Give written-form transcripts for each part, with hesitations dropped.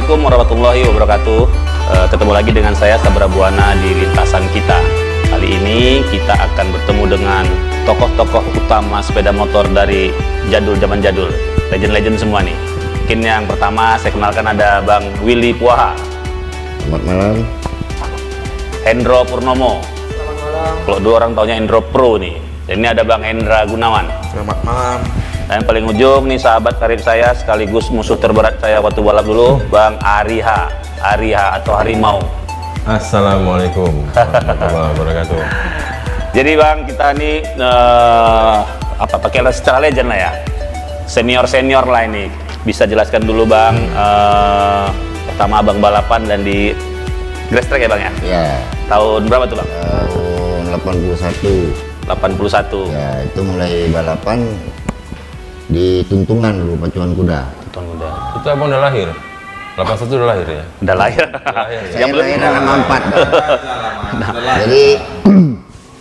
Assalamualaikum warahmatullahi wabarakatuh. Ketemu lagi dengan saya Sabra Buana di Lintasan Kita. Kali ini kita akan bertemu dengan tokoh-tokoh utama sepeda motor dari zaman jadul, legend-legend semua nih. Mungkin yang pertama saya kenalkan ada Bang Willy Puaha. Selamat malam. Hendro Purnomo. Selamat malam. Kalau dua orang taunya Hendro Pro nih. Dan ini ada Bang Hendra Gunawan. Selamat malam. Dan yang paling ujung nih sahabat karib saya sekaligus musuh terberat saya waktu balap dulu, Bang Ariha atau Harimau. Assalamualaikum warahmatullahi wabarakatuh. Jadi Bang, kita nih pakai secara legend lah ya, senior lah ini. Bisa jelaskan dulu Bang, pertama Abang balapan dan di Grass Track ya Bang ya? Ya, Tahun berapa tuh Bang? tahun 81. 81. Ya, itu mulai balapan di Tuntungan dulu, pacuan kuda. Tahun muda. Itu abang udah lahir? 81 udah lahir ya? Udah lahir. Lahir, ya? Yang belum Saya lahir 64. Jadi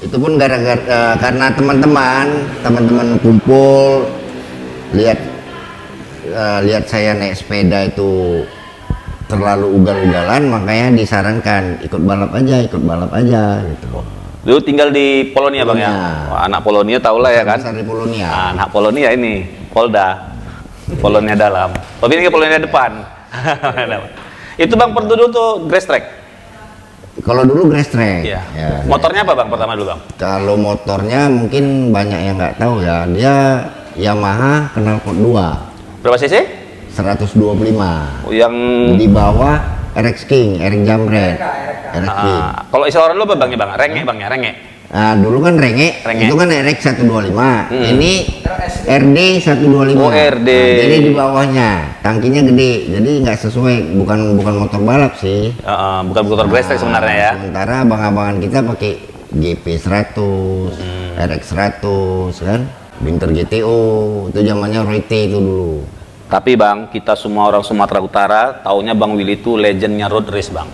itu pun gara-gara karena teman-teman kumpul lihat saya naik sepeda itu terlalu ugal-ugalan, makanya disarankan ikut balap aja gitu. Dulu tinggal di Polonia Bang ya? Wah, anak Polonia tau lah ya kan? Besar di Polonia. Nah, anak Polonia ini, Polda. Polonia dalam. Tapi ini ke Polonia depan. Itu Bang dulu tuh Grass Track? Kalau dulu Grass Track. Iya. Ya, Motornya apa Bang pertama dulu Bang? kalau motornya mungkin banyak yang nggak tahu ya, dia Yamaha knalpot 2 Berapa cc? 125. Yang Di bawah RX King, RX Jamret. RX King. kalau istilah orang dulu apa Bang ya Bang? Renge Bang ya, renge. Nah, dulu kan renge. Renge. Itu kan RX 125. Ini RD 125. Oh, RD. Nah, jadi di bawahnya tangkinya gede, jadi nggak sesuai, bukan motor balap sih. Bukan motor Grass Track sebenarnya ya. Sementara abang-abangan kita pakai GP 100, RX 100 kan, Binter GTO, itu zamannya Roy T itu dulu. Tapi Bang, kita semua orang Sumatera Utara taunya Bang Willy itu legendnya road race Bang.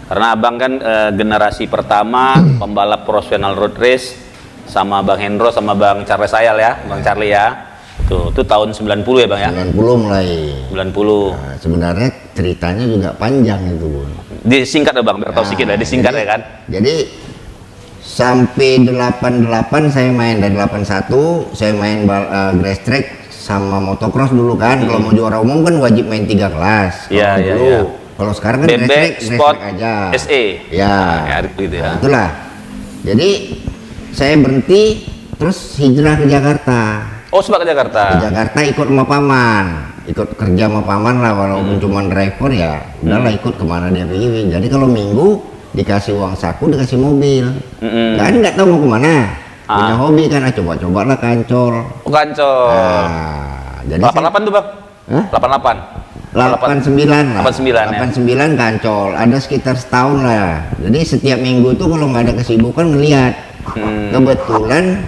Karena Abang kan generasi pertama pembalap profesional road race sama Bang Hendro sama Bang Charles Ayal ya, Bang Charlie ya. Itu tahun 90 ya Bang ya? 90 mulai. 90. Nah, sebenarnya ceritanya juga panjang itu Bun. Disingkat ya Bang, biar tahu sedikit ya, disingkat ya kan? Jadi sampai 88 saya main, dari 81 saya main Grass Track sama motocross dulu kan. Kalau mau juara umum kan wajib main 3 kelas. Iya, iya, dulu. iya. Kalau sekarang kan Bebek, Grass Sport, Track aja. SE. Ya. Ya, gitu ya. Nah, itulah. Jadi saya berhenti terus hijrah ke Jakarta. Oh, sebab ke Jakarta. Ke Jakarta ikut sama paman, ikut kerja sama paman lah, walaupun cuma driver ya udahlah, ikut kemana dia pergi. Jadi kalau minggu dikasih uang saku, dikasih mobil, nggak tahu mau kemana. Punya hobi kan, coba-coba lah kancol. Oh, Kancol. Nah, jadi 88 tuh Bang? Hah? 88? 89 lah. 89 ya? 89 kancol, ada sekitar setahun lah. Jadi setiap minggu tuh kalau nggak ada kesibukan ngelihat. Kebetulan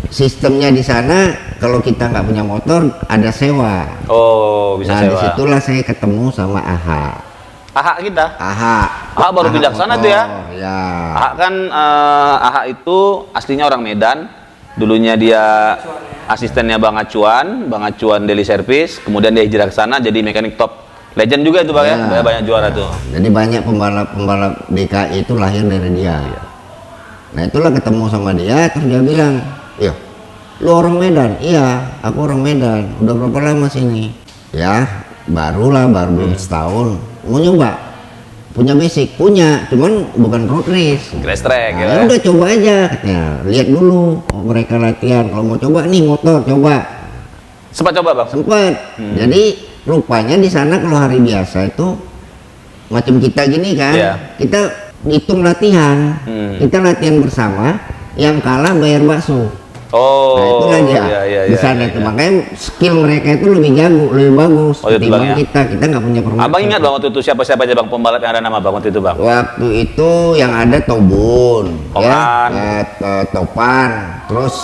sistemnya di sana kalau kita nggak punya motor ada sewa. Oh, bisa Nah, sewa. disitulah saya ketemu sama AHA. AHA kita? AHA Baru pindah ke sana tuh ya? Ya. AHA kan AHA itu aslinya orang Medan. Dulunya dia asistennya Bang Acuan Daily Service. Kemudian dia hijrah ke sana jadi mekanik top. Legend juga itu Bang ya? Banyak juara tuh. Jadi banyak pembalap DKI itu lahir dari dia. Nah, itulah ketemu sama dia, terus dia bilang, "Iya, lu orang Medan?" "Iya, aku orang Medan." "Udah berapa lama sini?" "Ya, baru belum setahun." "Mau nyoba?" "Punya basic?" "Punya, cuman bukan road race." Grass Track ya? "Ya udah coba aja," katanya. "Lihat dulu mereka latihan, kalau mau coba nih motor, coba." Sempat coba Bang? Sempet. Jadi rupanya di sana kalau hari biasa itu macam kita gini kan, Iya. kita hitung latihan, kita latihan bersama, yang kalah bayar bakso. Oh, Nah, itulah dia iya, di sana itu. iya. Makanya skill mereka itu lebih jago, lebih bagus Oh, itu Bang ketimbang ya? kita nggak punya permainan. Abang ingat Bang waktu itu siapa-siapa aja Bang pembalap yang ada nama Bang waktu itu Bang? Waktu itu yang ada Tobun, Topan. Topan, terus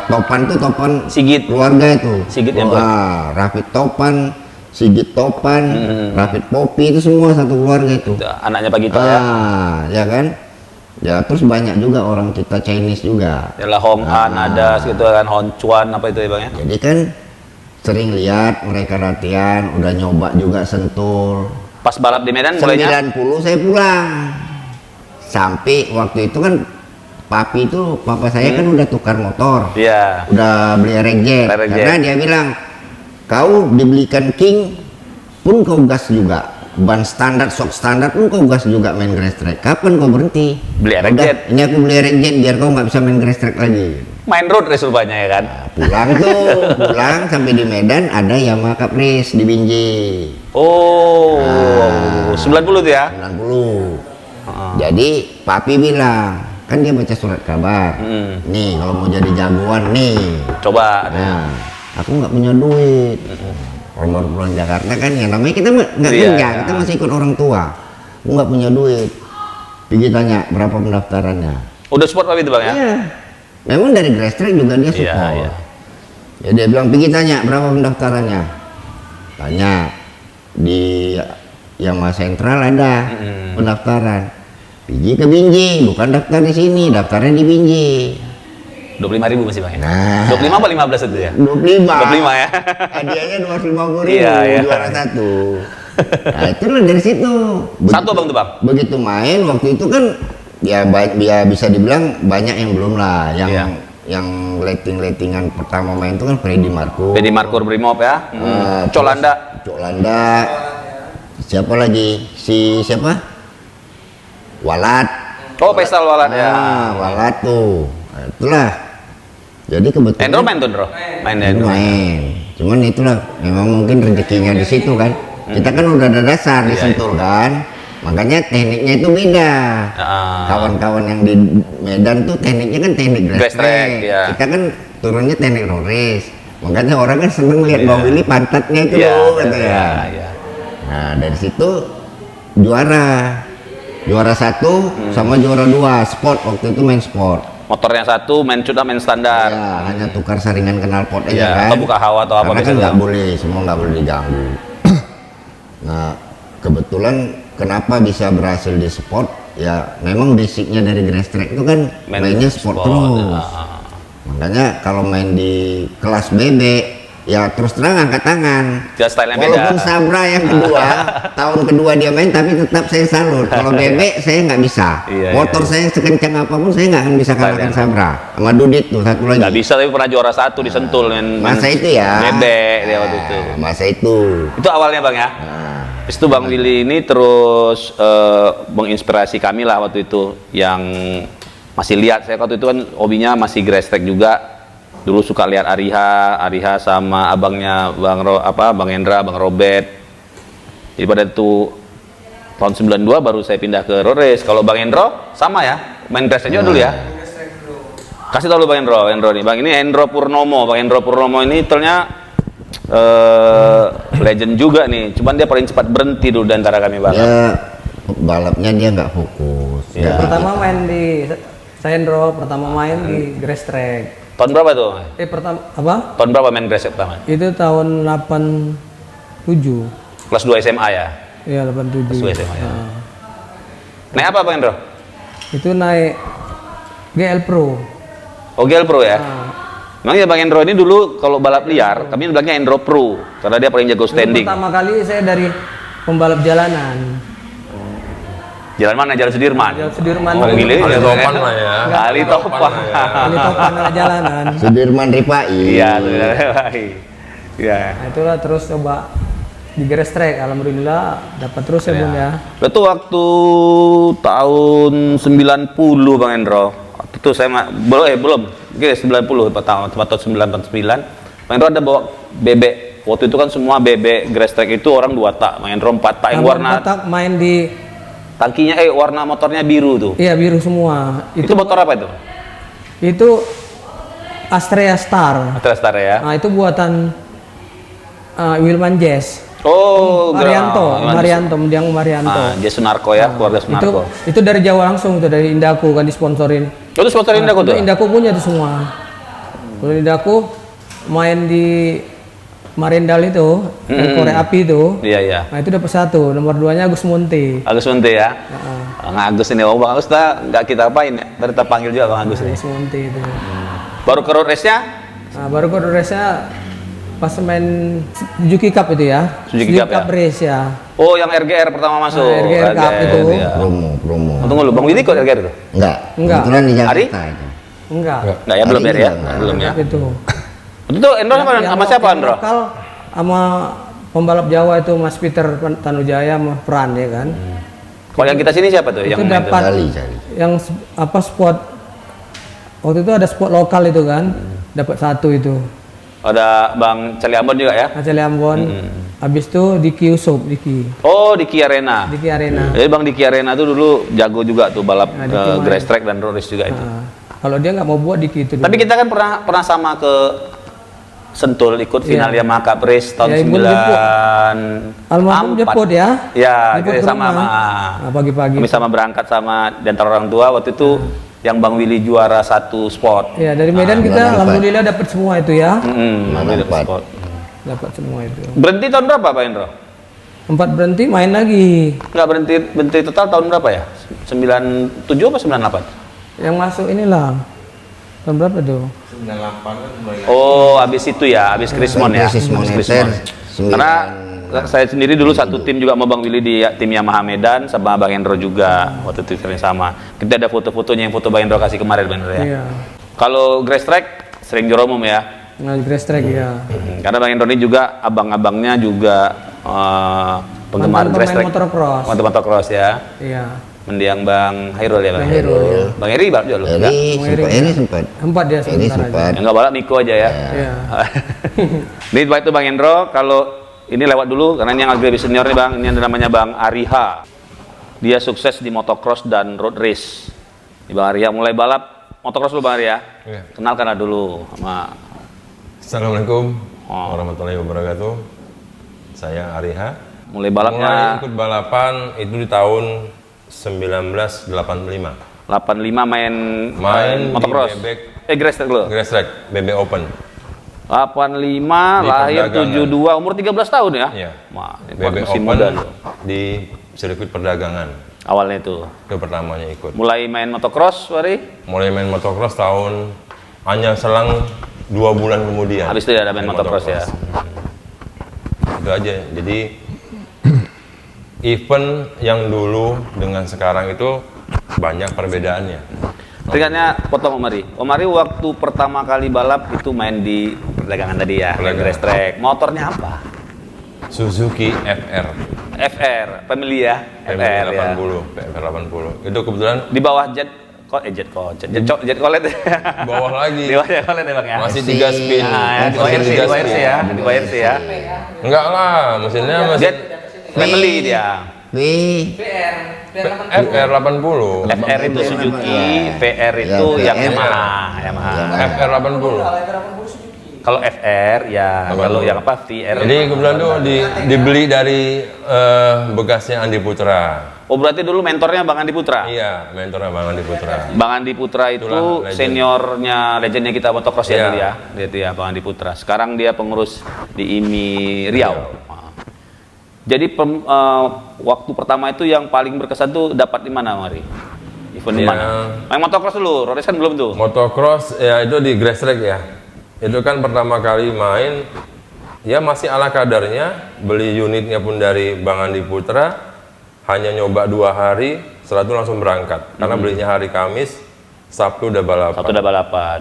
Topan tuh Topan Sigit. keluarga itu. Sigit yang Wah, Rafid Topan, Sigit Topan, Rafid Popi, itu semua satu keluarga itu. Anaknya Pak Gito ya? Ya kan? Ya, terus banyak juga orang kita Chinese juga. Yalah Hong An ada gitu kan, Hon Chuan apa itu ya Bang ya? Jadi kan sering lihat mereka latihan, udah nyoba juga Sentul. Pas balap di Medan mulainya 90 saya pulang. Sampai waktu itu kan papa saya kan udah tukar motor. iya. Udah beli reject. Karena dia bilang, kau dibelikan King pun kau gas juga. Ban standar, shock standar pun kau gas juga main grass track. Kapan kau berhenti? Beli Udah, reject. ini aku beli reject biar kau nggak bisa main grass track lagi. Main road race rupanya ya kan. Pulang sampai di Medan ada Yamaha Cup Race di Binjai. Oh, Nah. 90 tuh ya. 90. Jadi papi bilang, kan dia baca surat kabar. Nih kalau mau jadi jagoan nih. Coba. Nah, aku nggak punya duit. Kalau baru pulang Jakarta kan ya namanya kita nggak Iya. kerja, kita masih ikut orang tua. Aku nggak punya duit. Pergi tanya berapa pendaftarannya. Udah support Papi itu Bang ya? Iya. Memang dari grass track juga dia support. Iya. Ya dia bilang pergi tanya berapa pendaftarannya. Tanya di Yamaha Sentral ada pendaftaran. Pergi ke Binjai, bukan daftar di sini, daftarnya di Binjai. 25.000 masih Bang ya? Nah. 25 apa 15 itu ya? 25. 25 ya? Hadiahnya 250.000, Iya, iya. juara satu. Nah itulah dari situ. Satu Bang tuh Bang? Begitu main waktu itu kan ya bisa dibilang banyak yang belum lah, yang Iya. yang lettingan pertama main itu kan Freddy Marco. Freddy Markur Brimob ya? Colanda. Colanda. Siapa lagi? Siapa? Walat. Oh, Pestal Walat ya. Walat tuh. Nah, itulah. Jadi kebetulan Endro main tuh Endro? Main ya Endro? main. Cuman itulah memang mungkin rezekinya di situ kan. Kita kan udah ada dasar di Sentul kan. Makanya tekniknya itu beda. Kawan-kawan yang di Medan tuh tekniknya kan teknik grass track. Iya. Kita kan turunnya teknik road race. Makanya orang kan seneng lihat Bang Willy pantatnya itu Iya, loh, gitu iya, ya. iya. Nah dari situ juara satu sama juara 2 sport, waktu itu main sport. Motornya satu, main sudah main standar. Ya hanya tukar saringan knalpot aja Iya, kan. atau buka hawa atau apa Karena bisa kan nggak tuh. boleh, semua nggak boleh diganggu. Nah kebetulan kenapa bisa berhasil di sport, ya memang basicnya dari grass track itu kan mainnya sport terus. Makanya kalau main di kelas bebek ya terus terang angkat tangan. Ya, style-nya beda. Walaupun Sabra yang kedua tahun kedua dia main, tapi tetap saya salut. Kalau bebek saya nggak bisa. Iya, Motor saya sekencang apapun saya nggak akan bisa kalahkan Sabra. Sama Dudit tuh satu lagi. Nggak bisa tapi pernah juara satu di Sentul Masa itu ya. bebek dia waktu itu. Masa itu. Itu awalnya Bang ya. Nah, Habis itu Bang Willy ini terus menginspirasi kami lah waktu itu, yang masih lihat, saya waktu itu kan hobinya masih grass track juga. Dulu suka lihat Ariha sama abangnya Bang Hendra, Bang Robert. Jadi pada itu tahun 92 baru saya pindah ke road race. Kalau Bang Hendro sama ya, main grass track juga dulu ya. Kasih tahu lu Bang Hendro nih. Bang ini Hendro Purnomo. Bang Hendro Purnomo ini ternyata legend juga nih. Cuman dia paling cepat berhenti dulu di antara kami Bang. dia balapnya dia nggak fokus. Iya. Pertama main di Sendro, pertama main di grass track. Tahun berapa tuh? Pertama apa? Tahun berapa main grass track pertama? Itu tahun 87. Kelas 2 SMA ya? Iya, 87. Kelas 2 SMA ya. Naik apa Bang Hendro? Itu naik GL Pro. Oh, GL Pro ya? Memang ya Bang Hendro ini dulu kalau balap liar, kami bilangnya Hendro Pro karena dia paling jago Itu standing. pertama kali saya dari pembalap jalanan. Jalan mana? Jalan Sudirman? Jalan Sudirman. Bang Willy Ali jalan- Topan lah ya. Ali Topan. Ini topan jalanan. Sudirman Rifai. Iya, iya. Nah, itulah terus coba di grass track. Alhamdulillah dapat terus ya Bun ya. Itu waktu tahun 90 Bang Hendro. Waktu itu saya belum. Oke, 90 tahun 99. Bang Hendro ada bawa bebek. Waktu itu kan semua bebek grass track itu orang 2 tak, Bang Hendro 4 tak yang warna Batak main di tangkinya warna motornya biru tuh. iya biru semua. Itu motor apa itu? Itu Astrea Star. Star ya. Nah, itu buatan Wilman Jazz. Oh, Marianto, Mendiang Marianto. Jazz Sunarko ya, keluarga Sunarko. Itu dari Jawa langsung tuh, dari Indaku kan disponsorin. Itu sponsor Indaku Itu tuh. Indaku punya tuh semua. Kalau Indaku main di Marindal itu, Korek Api itu. Iya, iya. Nah, itu dapat 1. Nomor 2-nya Agus Munti. Agus Munti ya. Bang Agus ini, Bang Agus nggak kita apain ya? Tadi kita panggil juga Bang Agus ini. Agus Munti itu. Baru ke road race-nya? Nah, baru ke race-nya pas main Suzuki Cup itu ya. Suzuki Cup ya? Race ya. Oh, yang RGR pertama masuk. Nah, RGR Cup itu. Ya. Promo. Oh, tunggu lu, Bang Willy kok RGR itu? Enggak. Enggak. Kebetulan di Ari? Jakarta itu. Enggak. Enggak ya, belum Hari ya? juga enggak. Belum ya. Cup itu. Itu Endro sama siapa yang Endro? lokal sama pembalap Jawa itu Mas Peter Tanujaya sama Pran ya kan. Kalau yang kita sini siapa tuh? Itu Yang main tuh? dapat Cali. yang apa spot waktu itu ada spot lokal itu kan. Dapat satu itu. Ada Bang Cali Ambon juga ya? Aceh Ambon. Habis itu Diki Usop, Diki. Oh, Diki Arena. Diki Arena. Jadi Bang Diki Arena tuh dulu jago juga tuh balap Nah, Diki main. grass track dan road race juga itu. Nah, kalau dia nggak mau buat Diki itu dulu. Tapi kita kan pernah sama ke Sentul ikut final Iya. Yamaha Cup Race tahun Ya, Ibu jemput. Almarhum 94. jemput ya. Ya, Jemput kita ke sama. rumah. Nah, pagi-pagi. Kami sama berangkat sama di antara orang tua waktu itu yang Bang Willy juara satu spot. Ya, dari Medan kita dapat. alhamdulillah dapat semua itu ya. Willy dapat Dapat. spot. Dapat semua itu. Berhenti tahun berapa Pak Endro? 4 berhenti main lagi. Enggak berhenti total tahun berapa ya? 97 apa 98? Yang masuk inilah. Tahun berapa tuh? 98 kan mulai. Oh, habis itu ya, habis Krismon ya. Krisis Habis moneter. Krismon. Karena saya sendiri dulu satu tim juga sama Bang Willy di tim Yamaha Medan sama Bang Endro juga waktu itu yang sama. Kita ada foto-fotonya yang foto Bang Endro kasih kemarin Bang Endro ya. Iya. Kalau grass track sering juara umum ya. Nah, grass track ya. Karena Bang Endro ini juga abang-abangnya juga penggemar Mantan grass pemain track. motocross. Mantan motocross ya. Iya. Mendiang Bang Hairul ya Bang. Bang Hairul. Bang Eri balap juga lu? Enggak. Ini sempat. 4 dia Ini sebentar aja. sempat. Yang enggak balap Miko aja ya. Iya. Ini baik itu Bang Endro, kalau ini lewat dulu karena ini yang agak lebih senior nih Bang. Ini ada namanya Bang Ariha. Dia sukses di motocross dan road race. Ini Bang Ariha mulai balap motocross dulu Bang Ariha. Iya. Kenalkanlah dulu sama Assalamualaikum Oh. warahmatullahi wabarakatuh. Saya Ariha. mulai Mulai balapnya ikut balapan itu di tahun 1985. 85 main Main motocross. di bebek Grass track dulu. Grass Track BB Open. 85 Di lahir perdagangan. 72 umur 13 tahun ya. Iya. Wah, ini BB masih Open muda loh. di sirkuit perdagangan. Awalnya itu. Itu pertamanya ikut. Mulai main motocross, Wari. Mulai main motocross tahun hanya selang 2 bulan kemudian. Habis itu ya ada main motocross ya. Itu aja. Jadi event yang dulu dengan sekarang itu banyak perbedaannya. Teringatnya potong Omari. Omari waktu pertama kali balap itu main di perdagangan tadi ya, Perdagangan. grass track. Motornya apa? Suzuki FR. FR, family ya. FR ya. 80, FR 80. Itu kebetulan Di bawah jet colet ya. bawah lagi. Di bawah jet colet ya Bang ya. Masih 3 spin. Nah, ya, di bawah Masih RC, di 3 bawah RC spin. ya, di bawah RC ya. Enggak lah, mesinnya masih Jet family dia. FR 80. FR itu Suzuki, VR itu Ya, yang VR. Yamaha. FR 80. Kalau FR ya, kalau yang apa VR. Jadi kebetulan tuh dibeli dari bekasnya Andi Putra. Oh berarti dulu mentornya Bang Andi Putra. Iya, mentornya Bang Andi Putra. Bang Andi Putra itu Itulah legend. seniornya legendnya kita motocross ya Iya. dulu ya. Dia itu ya Bang Andi Putra. Sekarang dia pengurus di IMI Riau. Nah. Jadi waktu pertama itu yang paling berkesan tuh dapat di mana Mari? Event di Ya. mana? Main motocross dulu, road race kan belum tuh. Motocross ya itu di grass track ya. Itu kan pertama kali main ya masih ala kadarnya, beli unitnya pun dari Bang Andi Putra, hanya nyoba 2 hari, setelah itu langsung berangkat. Karena belinya hari Kamis, Sabtu udah balapan. Satu udah balapan.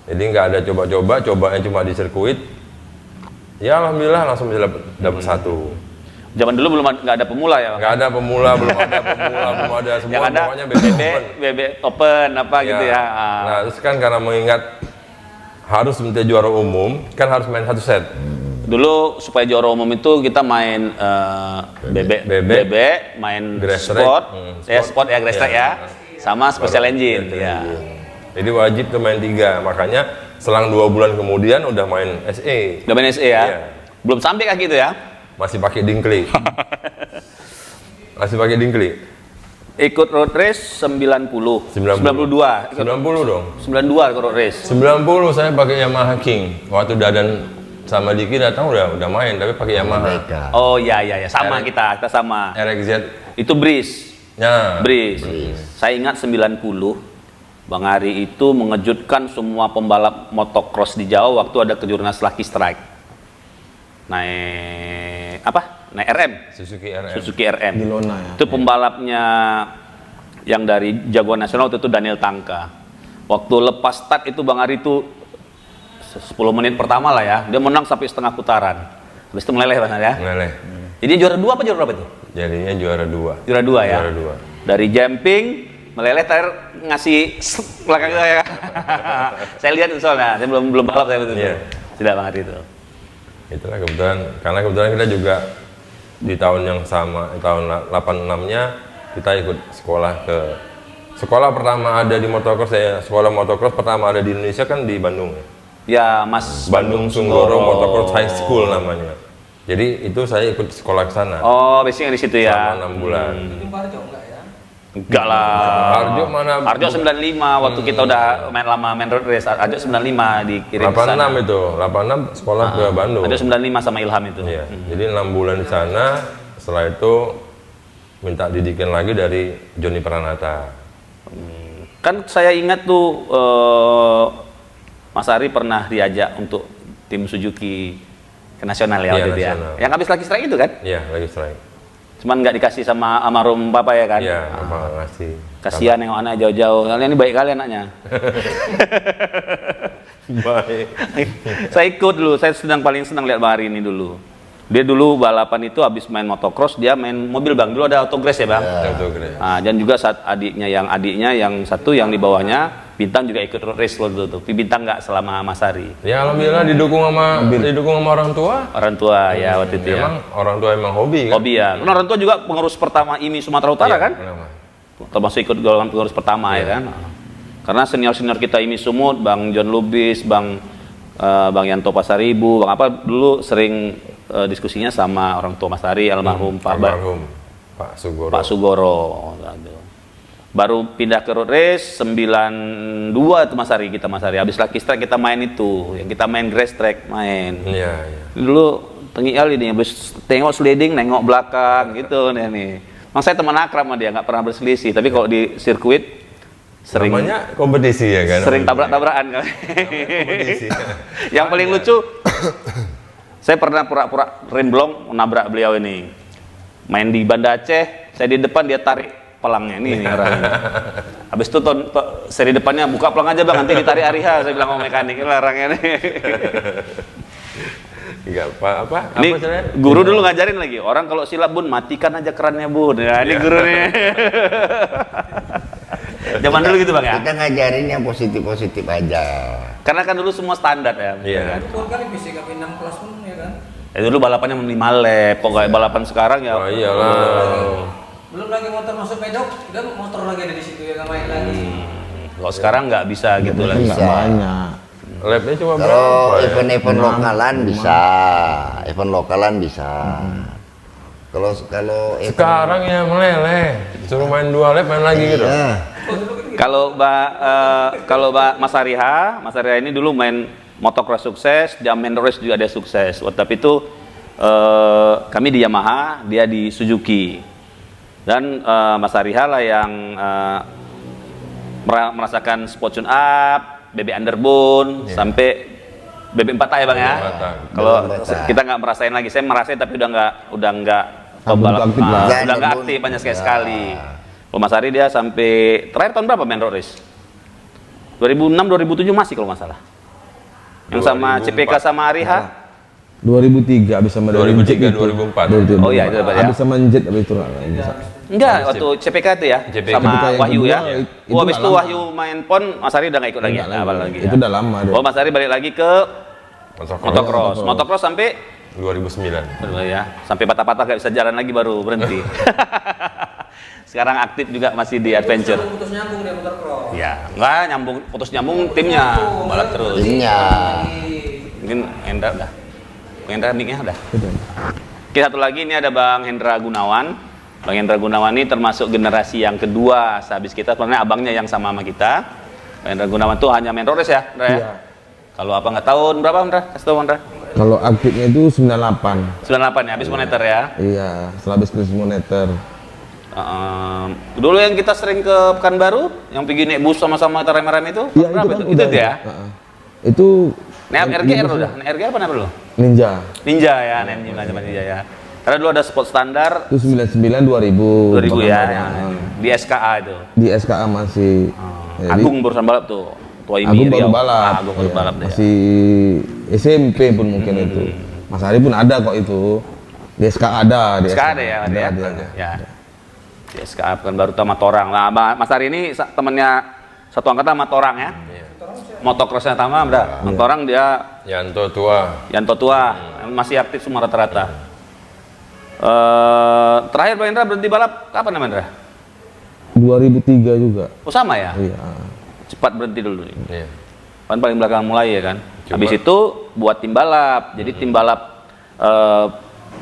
Jadi nggak ada coba-coba, cobanya cuma di sirkuit. Ya alhamdulillah langsung bisa dapat satu. Zaman dulu belum nggak ada pemula ya Bang? Nggak ada pemula, belum ada semua, Yang ada pokoknya BB Open. BB Open apa gitu ya. Ah. Nah, terus kan karena mengingat harus minta juara umum, kan harus main 1 set. Dulu supaya juara umum itu kita main BB, main Grass sport, track. ya sport ya grass track ya, sama special engine ya. Jadi wajib tuh main 3, makanya selang 2 bulan kemudian udah main SE. Udah main SE ya? Iya. Belum sampai kah gitu ya? Masih pakai dingkli. Masih pakai dingkli. Ikut road race 90, 92, 90 dong. 92 ikut road race. 90 saya pakai Yamaha King. Waktu Dadan sama Diki datang udah main tapi pakai Yamaha. Oh iya sama kita sama. RXZ. Itu Breeze. Ya. Breeze. Saya ingat 90 Bang Ari itu mengejutkan semua pembalap motocross di Jawa waktu ada kejurnas Lucky Strike. naik apa? Naik RM. Suzuki RM. Suzuki RM. Di Lona ya. Itu pembalapnya yang dari jagoan nasional waktu itu Daniel Tangka. Waktu lepas start itu Bang Ari itu 10 menit pertama lah ya, dia menang sampai setengah putaran. Habis itu meleleh Bang Ari ya. Meleleh. Jadi juara 2 apa juara berapa itu? Jadinya juara 2. Juara 2 ya. Juara 2. Dari jumping meleleh terakhir ngasih belakang saya. Saya lihat itu soalnya, saya belum balap saya betul. Iya. Tidak Bang Ari itu. Itulah kebetulan, karena kebetulan kita juga di tahun yang sama, tahun 86-nya kita ikut sekolah pertama ada di motocross ya. Sekolah motocross pertama ada di Indonesia kan di Bandung ya. Ya Mas Bandung Sunggoro Motocross High School namanya. Jadi itu saya ikut sekolah ke sana. Oh, basicnya di situ ya. Selama 6 bulan. Itu Parjo enggak ya? Enggak lah. Arjo mana? Arjo 95 waktu kita udah main lama main road race. Arjo 95 dikirim ke sana. 86 itu, 86 sekolah ke Bandung. Arjo 95 sama Ilham itu. Iya. Jadi 6 bulan di sana. Setelah itu minta didikin lagi dari Joni Pranata. Kan saya ingat tuh Mas Ari pernah diajak untuk tim Suzuki ke nasional ya Iya, waktu itu ya. nasional. Yang habis lagi strike itu kan? Iya, lagi strike. Cuman nggak dikasih sama almarhum papa ya kan? Iya, apa ngasih. Kasihan yang anak jauh-jauh. Kalian ini baik kali anaknya. Baik. Saya ikut dulu. Saya paling senang lihat Bang Ari ini dulu. Dia dulu balapan itu habis main motocross, dia main mobil Bang. Dulu ada autograss ya Bang. Autograss. Nah, dan juga saat adiknya yang satu yang di bawahnya Bintang juga ikut road race waktu itu. Tapi Bintang nggak selama Mas Ari. Ya alhamdulillah didukung sama orang tua. Orang tua ya waktu itu ya. Emang orang tua emang hobi kan? Hobi ya. Karena orang tua juga pengurus pertama IMI Sumatera Utara Iya, kan? kenapa? Termasuk ikut golongan pengurus pertama ya kan. Karena senior-senior kita IMI Sumut, Bang John Lubis, Bang Yanto Pasaribu, Bang apa dulu sering diskusinya sama orang tua Mas Ari, almarhum Almarhum Pak Sugoro. Pak Sugoro. Baru pindah ke road race 92 itu Mas Ari habis Lucky Strike kita main itu, yang kita main grass track main. Iya, iya. Dulu tengi kali nih, habis tengok sliding, nengok belakang gitu nih. Memang saya teman akrab sama dia, nggak pernah berselisih. Tapi kalau di sirkuit sering Namanya kompetisi ya kan? sering tabrak-tabrakan kan. Kompetisi. Yang paling lucu, saya pernah pura-pura remblong menabrak beliau ini. Main di Banda Aceh, saya di depan dia tarik pelangnya ini orangnya. Habis itu seri depannya buka pelang aja Bang, nanti ditarik Ariha, saya bilang sama mekanik larangnya nih. Enggak apa Ini sebenarnya? guru dulu ngajarin lagi, orang kalau silap Bun, matikan aja kerannya Bun. Ya, ini guru nih. Zaman dulu gitu Bang ya? Kita ngajarin yang positif-positif aja. Karena kan dulu semua standar ya. Iya. Itu kali bisa kami 6 kelas pun ya kan. Dulu balapannya 5 lap, kok kayak balapan sekarang ya. Oh iyalah. Belum lagi motor masuk pedok, udah motor lagi ada di situ ya nggak main lagi. Kalau sekarang nggak bisa gitu lah. Nggak banyak. Labnya cuma Kalau berapa ya? event-event lokalan bisa, event lokalan bisa. Kalau event- Sekarang ya meleleh. Suruh main 2 lap main lagi gitu. Iya. Kalau Mas Ariha ini dulu main motocross sukses, dia main race juga dia sukses. Tapi itu kami di Yamaha, dia di Suzuki. Dan Mas Ariha lah yang merasakan sport tune up, BB Underbone, sampai BB 4 ya Bang ya. Kalau kita nggak merasain lagi, saya merasain tapi udah nggak pembalap, aktif lah. udah nggak aktif banyak sekali. Kalau Mas Ari dia sampai terakhir tahun berapa main road race? 2006 2007 masih kalau nggak salah. Yang sama 2004. CPK sama Ariha. 2003 habis sama 2003 2004. Oh iya, itu ya. Habis sama Jet habis itu lah bisa. Enggak, waktu CPK itu ya, CPK. sama CPK yang Wahyu ya. kedua, itu Oh, habis nggak itu lama. Wahyu main pon, Mas Ari udah nggak ikut lagi, Nggak awal lagi. Itu Ya. udah lama deh. Oh, Mas Ari balik lagi ke motocross. Motocross sampai 2009. ya, sampai patah-patah nggak bisa jalan lagi baru berhenti. Sekarang aktif juga masih di adventure. Putus nyambung dia motor cross. Ya, nggak nyambung, putus nyambung timnya balap terus. Timnya. Mungkin Hendra udah. Hendra mic-nya udah. Oke, satu lagi ini ada Bang Hendra Gunawan. Bang Hendra Gunawan ini termasuk generasi yang kedua sehabis kita, sebenarnya abangnya yang sama kita. Bang Hendra Gunawan tuh hanya main road race ya, Hendra ya? Iya. Kalau apa nggak tahun berapa Hendra? Kasih tahu Hendra. Kalau aktifnya itu 98. 98 ya, habis monitor ya. Iya, setelah habis krisis moneter. Dulu yang kita sering ke Pekanbaru, yang pergi naik bus sama-sama kita rame-rame itu, Iya, berapa itu kan itu udah ya? Itu Naik RGR udah. Naik RGR apa namanya lo? Ninja. Ninja ya, Ninja ya. Karena dulu ada sport standar Itu 99 2000. 2000 ya, Bahkan yang di SKA itu. di SKA masih. Jadi, Agung barusan balap tuh. Tua Agung Imi baru Riau. balap. Agung baru Iya, balap deh. masih SMP pun mungkin itu. Mas Ari pun ada kok itu. Di SKA ada. Di SKA ada ya, ada ya. ada. Ya. Di SKA kan baru sama Torang. Nah, Mas Ari ini temennya satu angkatan sama Torang ya. Motocrossnya sama, udah. Torang dia Yanto tua. Yanto tua, masih aktif semua rata-rata. Terakhir Bang Indra berhenti balap kapan namanya Indra? 2003 juga. Oh sama ya? Iya. Cepat berhenti dulu nih. Iya. Kan paling belakang mulai ya kan. Habis itu buat tim balap. Jadi tim balap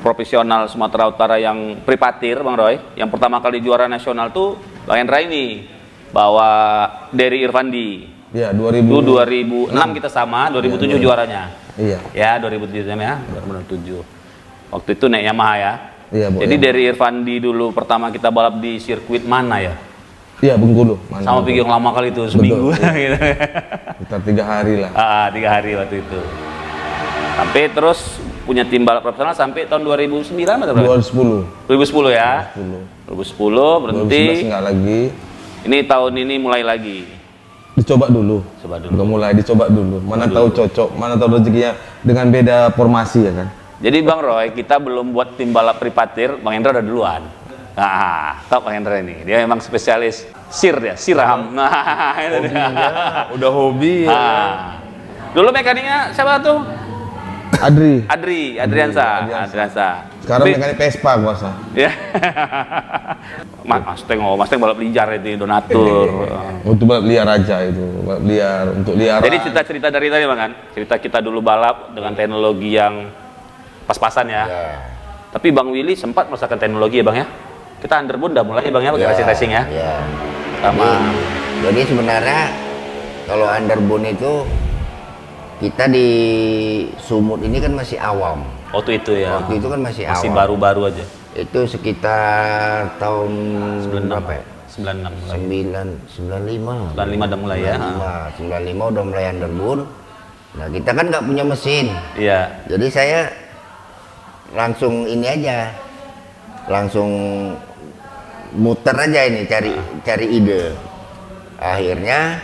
profesional Sumatera Utara yang pripatir Bang Roy, yang pertama kali juara nasional tuh Bang Indra ini bawa Derry Irvandi. Iya, Itu 2000. 2006 kita sama, 2007 juaranya. Iya. Ya, 2007 ya, 2007. Waktu itu naik Yamaha ya. Iya, Bu. Jadi dari Irvandi dulu pertama kita balap di sirkuit mana ya? Iya, Bengkulu. Mana Sama Bengkulu. Pigi yang lama kali itu, seminggu gitu. Sekitar 3 hari lah. 3 hari waktu itu. Sampai terus punya tim balap profesional sampai tahun 2009 atau berapa? 2010. 2010 ya. 2010 berhenti. 2011 enggak lagi. Ini tahun ini mulai lagi. Dicoba dulu. Coba dulu. Bukan mulai, dicoba dulu. Mana tahu cocok, mana tahu rezekinya dengan beda formasi ya kan. Jadi Bang Roy, kita belum buat tim balap pripatir, Bang Indra udah duluan. Nah, top Bang Indra ini. Dia memang spesialis siram. Nah, itu dia. Udah hobi ya. Nah. Dulu mekaniknya siapa tuh? Adriansa. Sekarang Tapi- mekanik Vespa kuasa. Ya. Mas Teng balap liar itu donatur. Untuk balap liar aja itu, balap liar untuk liar. Jadi cerita-cerita dari tadi Bang kan, cerita kita dulu balap dengan teknologi yang pas-pasan ya. Tapi Bang Willy sempat merasakan teknologi ya Bang ya. Kita underbone udah mulai Bang ya pakai racing-racing ya. Ya. Sama Jadi sebenarnya kalau underbone itu kita di Sumut ini kan masih awam. waktu itu ya. Waktu itu kan masih Masih awam. baru-baru aja. Itu sekitar tahun 96 berapa ya? 96 mulai. 95 udah mulai ya. 95 udah mulai underbone. Nah kita kan nggak punya mesin, Iya. jadi saya langsung ini aja, langsung muter aja ini cari ide. Akhirnya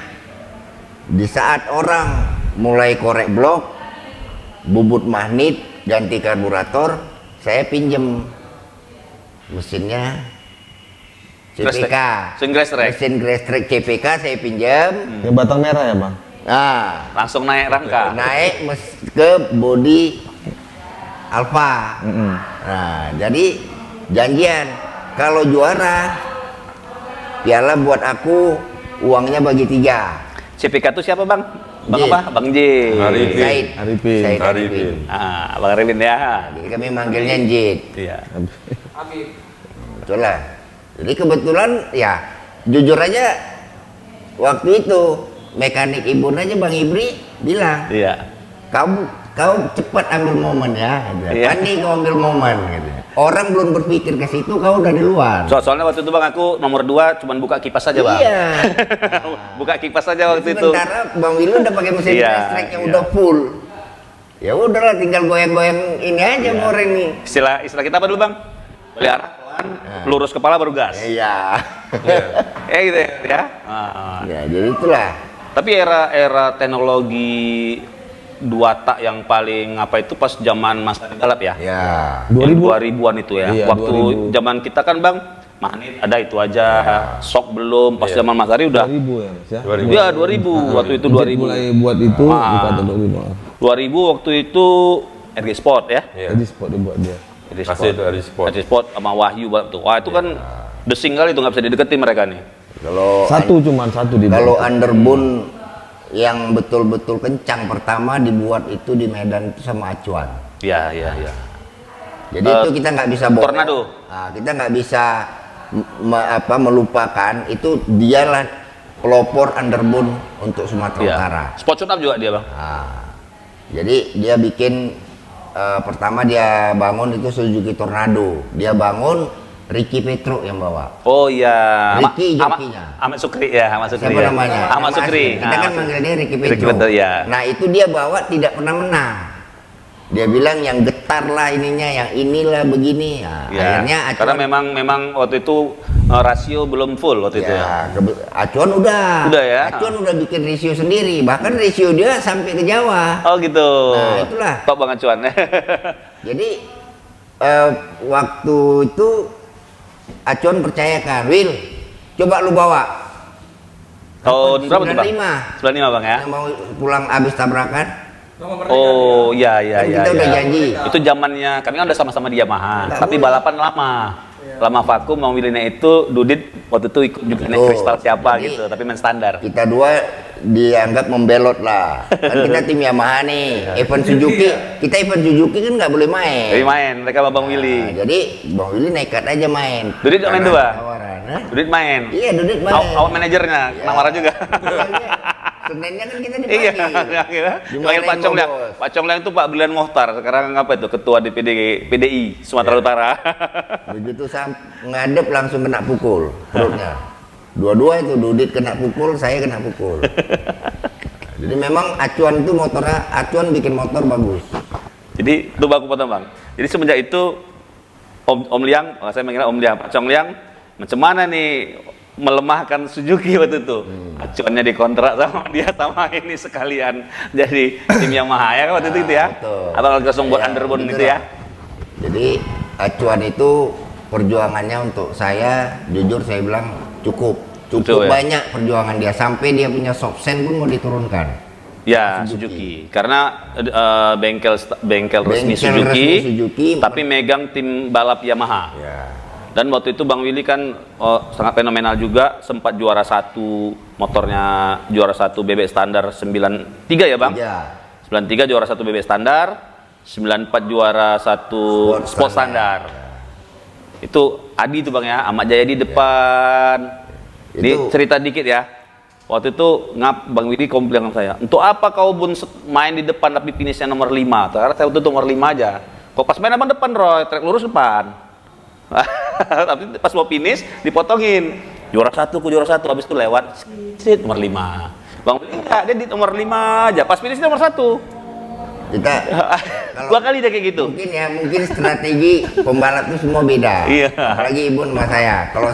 di saat orang mulai korek blok, bubut magnet, ganti karburator, saya pinjem mesinnya CPK, mesin grass track CPK saya pinjam. Yang batang merah ya bang. Nah, Langsung naik rangka. naik ke body Alfa. Nah, jadi janjian kalau juara piala buat aku, uangnya bagi 3. CPK itu siapa Bang? Bang J. apa? Bang J. Arifin. Said. Arifin. Said Arifin. Bang Arifin ya. Jadi kami manggilnya Jid. Iya. Betul lah. Jadi kebetulan ya jujur aja waktu itu mekanik Ibun aja Bang Ibri bilang, Iya. kau cepat ambil momen ya, Iya. Pandi kau ambil momen gitu. Orang belum berpikir ke situ, kau udah di luar. Soalnya waktu itu Bang aku nomor 2 cuman buka kipas saja Bang. Iya. Buka kipas saja waktu itu. Sementara Bang Willy udah pakai mesin Iya, listrik yang iya. udah full. Ya udahlah, tinggal goyang-goyang ini aja moren nih. Istilah kita apa dulu Bang? Beli arah pelan, lurus kepala baru gas. Iya. Gitu ya. Ya jadi itulah. Tapi era teknologi 2 tak yang paling apa itu pas zaman Mas Ari balap ya? Ya. Yang 2000. 2000-an itu ya. Iya, Waktu 2000. zaman kita kan Bang, magnet ada itu aja, sok belum. Pas zaman Mas Ari udah 2000 ya mas ya. 2000. ya 2000 waktu itu 2000. Mulai buat itu buka tahun 2000 waktu itu RG Sport ya. Iya. Jadi sport dibuat dia. RG Masih itu RG Sport. RG Sport sama Wahyu balap tuh. Wah, itu kan desing kali itu nggak bisa dideketin mereka nih. Kalau Cuman satu dibuat. kalau underbone yang betul-betul kencang pertama dibuat itu di Medan itu sama Acuan. Iya. Jadi itu kita nggak bisa bohong. Tornado. Nah, kita nggak bisa melupakan itu dialah pelopor underbone untuk Sumatera Iya. Utara. Sport Shot Up juga dia Bang. Nah, jadi dia bikin pertama dia bangun itu Suzuki Tornado. Dia bangun Ricky Petro yang bawa. Oh iya, Ricky jokinya. Ahmad Sukri ya, Ahmad Sukri. Siapa ya. namanya? Ahmad Nama Sukri. asli. Kita kan manggil dia Ricky Petro. Ricky Petro, ya. Nah itu dia bawa tidak pernah menang. Dia bilang yang getar lah ininya, yang inilah begini. Nah, Ya, akhirnya karena memang waktu itu rasio belum full waktu itu ya. Acuan udah. Udah ya? Acuan udah bikin rasio sendiri. Bahkan rasio dia sampai ke Jawa. Oh gitu. Nah, itulah. Top Bang Acuan. Jadi waktu itu Acuan percayakan, Will, coba lu bawa. Oh, Di berapa tuh Bang? 95. 95 Bang ya. Yang mau pulang habis tabrakan. Oh iya iya Kan iya. kita udah iya. janji. Itu zamannya kami kan udah sama-sama di Yamaha, Nggak tapi boleh. balapan lama. Lama vakum mau milihnya itu Dudit waktu itu ikut juga naik Betul. kristal siapa Jadi, gitu, tapi main standar. Kita dua dianggap membelot lah. Kan kita tim Yamaha nih. Event Suzuki, kita event Suzuki kan nggak boleh main. Jadi main mereka sama Bang Nah, Willy. jadi Bang Willy nekat aja main. Dudit nggak main Karena dua? tawaran, hah? Dudit main. Iya, Dudit main. Awal manajernya, Iya. kena marah juga. Seninnya kan kita Iya, dipanggil. akhirnya Dimarahin panggil Pak Congliang. bos. Pak Congliang itu Pak Brilian Mohtar, sekarang apa itu ketua PDI Sumatera Iya. Utara. Begitu ngadep langsung kena pukul perutnya. Dua-dua itu Dudit kena pukul, saya kena pukul. Jadi memang Acuan itu motornya, Acuan bikin motor bagus. Jadi itu baku potong Bang. Jadi semenjak itu Om Liang, saya mengira Om Liang, Pak Congliang, macam mana nih melemahkan Suzuki waktu itu? Acuannya dikontrak sama dia sama ini sekalian jadi tim Yamaha ya kan waktu itu ya? Betul. Atau langsung buat Iya, underbone betul gitu ya? lah. Jadi Acuan itu perjuangannya untuk saya, jujur saya bilang cukup Betul, ya? banyak perjuangan dia sampai dia punya softsen pun mau diturunkan. Ya, Suzuki. Karena bengkel resmi Bengkel Suzuki, resmi Suzuki, tapi megang tim balap Yamaha. Ya. Dan waktu itu Bang Willy kan sangat fenomenal juga, sempat juara satu motornya, juara satu bebek standar 93 ya Bang? Iya. 93 juara satu bebek standar, 94 juara satu sport standar. Itu Adi itu Bang ya, Ahmad Jaya di depan. Ini Itu- cerita dikit ya. Waktu itu Bang Willy komplain sama saya, untuk apa kau Bun main di depan tapi finishnya nomor 5? Karena saya waktu itu nomor 5 aja. Kok pas main abang depan Roy, trek lurus depan. Tapi pas mau finish dipotongin. Juara satu, habis itu lewat street nomor 5. Bang Willy enggak, dia di nomor 5 aja. Pas finish nomor 1. Kita 2 kali dia kayak gitu. mungkin strategi pembalap itu semua beda. Iya. Apalagi Ibu sama saya. Kalau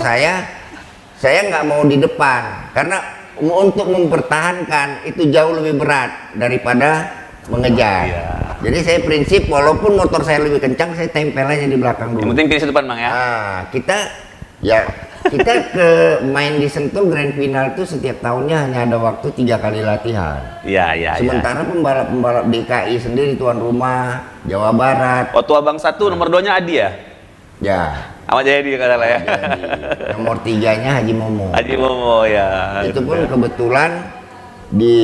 saya nggak mau di depan karena untuk mempertahankan itu jauh lebih berat daripada mengejar. Iya. Jadi saya prinsip walaupun motor saya lebih kencang, saya tempel aja di belakang Yang dulu. penting finish depan Bang ya. Nah, kita ke main di Sentul Grand Final itu setiap tahunnya hanya ada waktu 3 kali latihan. Iya, iya, iya. Sementara pembalap-pembalap DKI sendiri tuan rumah, Jawa Barat, Waktu Abang 1 nomor 2-nya Adi ya? ya. Ahmad Jaya di kata lah ya. Jadi, nomor 3-nya Haji Momo. Haji Momo ya. Itu pun kebetulan di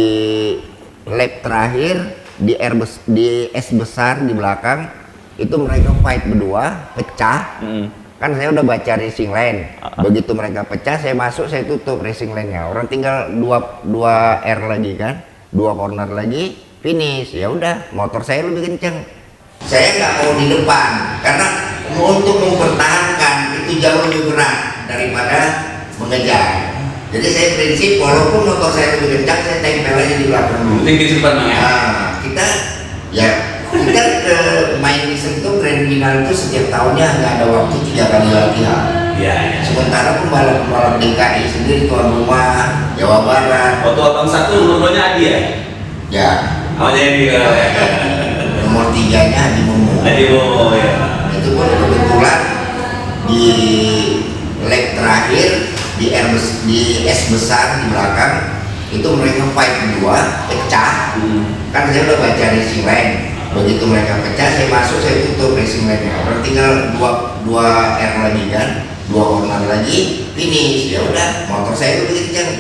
lap terakhir di S besar di belakang itu mereka fight berdua, pecah. Kan saya udah baca racing line. Begitu mereka pecah, saya masuk, saya tutup racing line-nya. Orang tinggal dua R lagi kan, 2 corner lagi, finish. Ya udah, motor saya lebih kencang. Saya nggak mau di depan karena untuk mempertahankan itu jauh lebih berat daripada mengejar. Jadi saya prinsip walaupun motor saya lebih kencang, saya tempel aja di belakang dulu. Penting finish depan Bang ya. Nah, kita ke main di Sentul Grand Final itu setiap tahunnya hanya ada waktu 3 kali latihan. Iya, iya. Sementara pembalap-pembalap DKI sendiri tuan rumah, Jawa Barat, Waktu Abang 1 nomor 2-nya Adi ya? ya Ahmad Jaya di kata lah ya. nomor 3-nya Haji Momo. Haji Momo ya. Itu pun kebetulan di leg terakhir di S besar di belakang itu mereka fight berdua, pecah. Kan saya udah baca racing line. Begitu mereka pecah, saya masuk, saya tutup racing line-nya. Orang tinggal dua R lagi kan, 2 corner lagi, finish. Ya udah, motor saya lebih kencang.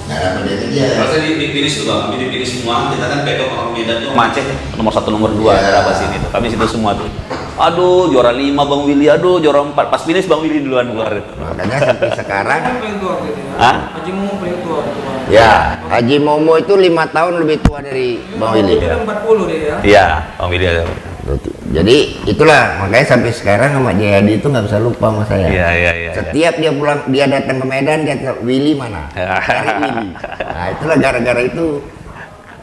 Nggak dapat dia kejar. Kalau saya di finish tuh Bang, di finish semua, kita kan pedok orang Medan tuh Aceh nomor 1 nomor 2 Iya. daerah sini tuh. Kami situ semua tuh. Aduh, juara 5 Bang Willy, aduh juara 4. Pas finish Bang Willy duluan keluar itu. Makanya sampai sekarang, paling tua gitu ya. Hah? Haji Momo paling tua. ya Haji Momo itu 5 tahun lebih tua dari Bang Willy. Itu udah 40 dia ya. Iya, Bang Willy ada. Jadi itulah makanya sampai sekarang sama Jayadi itu nggak bisa lupa sama saya. Iya. Setiap dia pulang, dia datang ke Medan, dia tetap, Willy mana? Cari Willy. Nah itulah gara-gara itu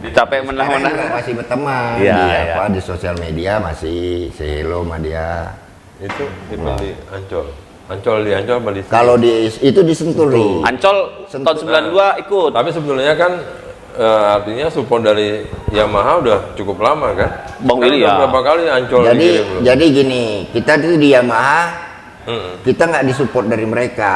Capek sekarang menang-menang. juga masih berteman Iya, di iya. di sosial media masih selo sama dia. Itu di Ancol. Ancol di Ancol apa di sini? Kalau itu di Sentul nih. Ancol tahun 92 ikut. Tapi sebetulnya kan artinya support dari Yamaha udah cukup lama kan? Bang Kan Willy udah ya. berapa kali Ancol Jadi dikirim belum? jadi gini, kita tuh di Yamaha Mm-mm. kita nggak disupport dari mereka.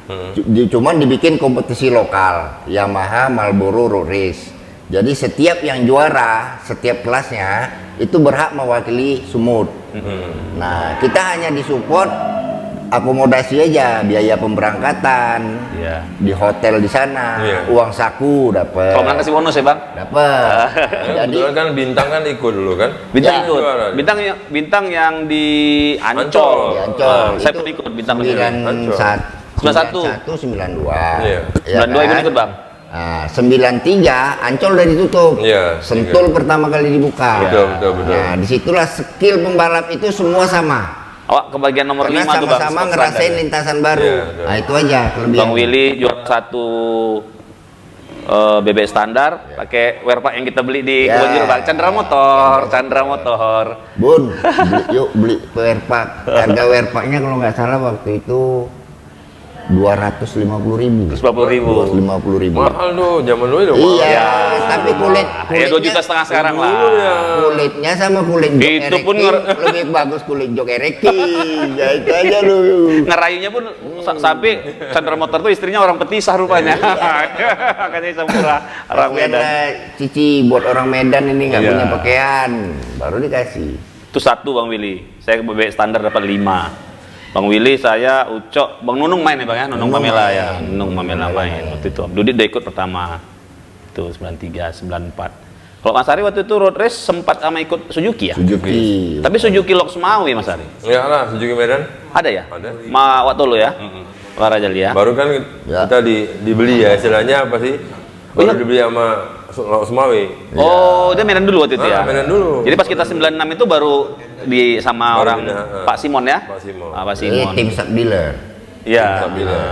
Hmm. Cuman dibikin kompetisi lokal Yamaha Marlboro Road Race. Jadi setiap yang juara setiap kelasnya itu berhak mewakili Sumut. Nah kita hanya disupport akomodasi aja, biaya pemberangkatan Iya. di hotel di sana, Iya. uang saku dapat. Kalau menang kasih bonus ya, Bang? Dapat. Ya, Jadi kebetulan kan Bintang kan ikut dulu kan? Bintang Ya, ikut. juara dia. Bintang yang di Ancol. Ancol. di Ancol Saya itu pun ikut bintang di 91 92. Iya. Ya 92 ikut kan? ikut, Bang. Nah, 93 Ancol udah ditutup. Iya, Sentul pertama kali dibuka. Betul. Nah, disitulah skill pembalap itu semua sama. Awak kebagian nomor Karena 5 tuh, Bang. sama-sama sport ngerasain standar. lintasan baru. Iya, betul. Nah, itu aja kelebihan. Bang Willy juara 1 BB standar pakai wearpack yang kita beli di Ya. Kebun Jeruk, Bang. Chandra Motor. Bun, yuk beli wearpack. Harga wearpacknya kalau nggak salah waktu itu 250.000. 250.000. 250.000. Mahal tuh, zaman dulu itu mahal. Iya, tapi kulit Ya 2,5 juta sekarang lah. kulitnya sama kulit jok Itu pun ereking, lebih bagus kulit jok ereking. Ya itu aja lu. Ngerayunya pun sampai Chandra Motor tuh istrinya orang Petisah rupanya. Makanya bisa murah orang Kasihan Medan. lah, Cici buat orang Medan ini nggak Iya. punya pakaian, baru dikasih. Itu 1 Bang Willy. Saya ke BB standar dapat 5. Bang Willy, saya, Ucok, Bang Nunung main ya Bang ya? Nunung Pamela ya. Nunung Pamela main waktu itu. Dudit udah ikut pertama. Itu 93, 94. Kalau Mas Ari waktu itu road race sempat sama ikut Suzuki ya? Suzuki. Tapi Suzuki Loks Maui Mas Ari. Ya lah, Suzuki Medan. Ada ya? Ada. Ma waktu lu ya? Warajali ya? Baru kan Ya. kita dibeli ya, istilahnya apa sih? Baru dibeli sama Semawi. Oh, dia Medan dulu waktu itu ya? Medan dulu. Jadi pas kita 96 itu baru di sama Baru orang pindah, Pak Simon ya? Pak Simon. Pak Ini Simon. tim sub dealer, Iya. Sabila.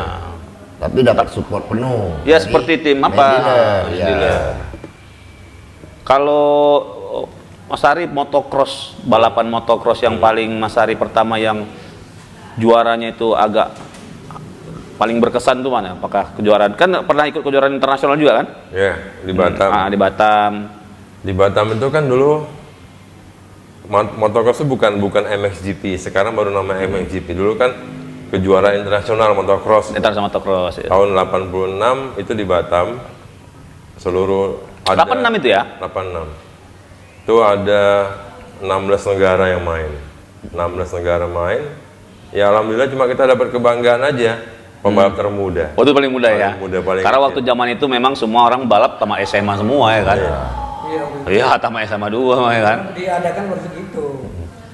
tapi dapat support penuh. Ya Jadi, seperti tim apa? main dealer, ya. Dealer. Kalau Mas Ari motocross, balapan motocross yang paling Mas Ari pertama yang juaranya itu agak paling berkesan tuh mana? Apakah kejuaraan? Kan pernah ikut kejuaraan internasional juga kan? Ya, di Batam. Di Batam. Di Batam itu kan dulu motocross itu bukan MXGP, sekarang baru nama MXGP. Dulu kan kejuaraan internasional motocross. Internasional motocross. Ya. Tahun 86 itu di Batam. Seluruh ada 86 itu ya? 86. Itu ada 16 negara yang main. 16 negara main. Ya alhamdulillah cuma kita dapat kebanggaan aja. Pembalap termuda. Oh itu paling muda ya? Paling muda, paling Karena kecil. waktu zaman itu memang semua orang balap tamat SMA semua ya kan? Iya, tamat SMA 2 ya kan? Diadakan baru segitu.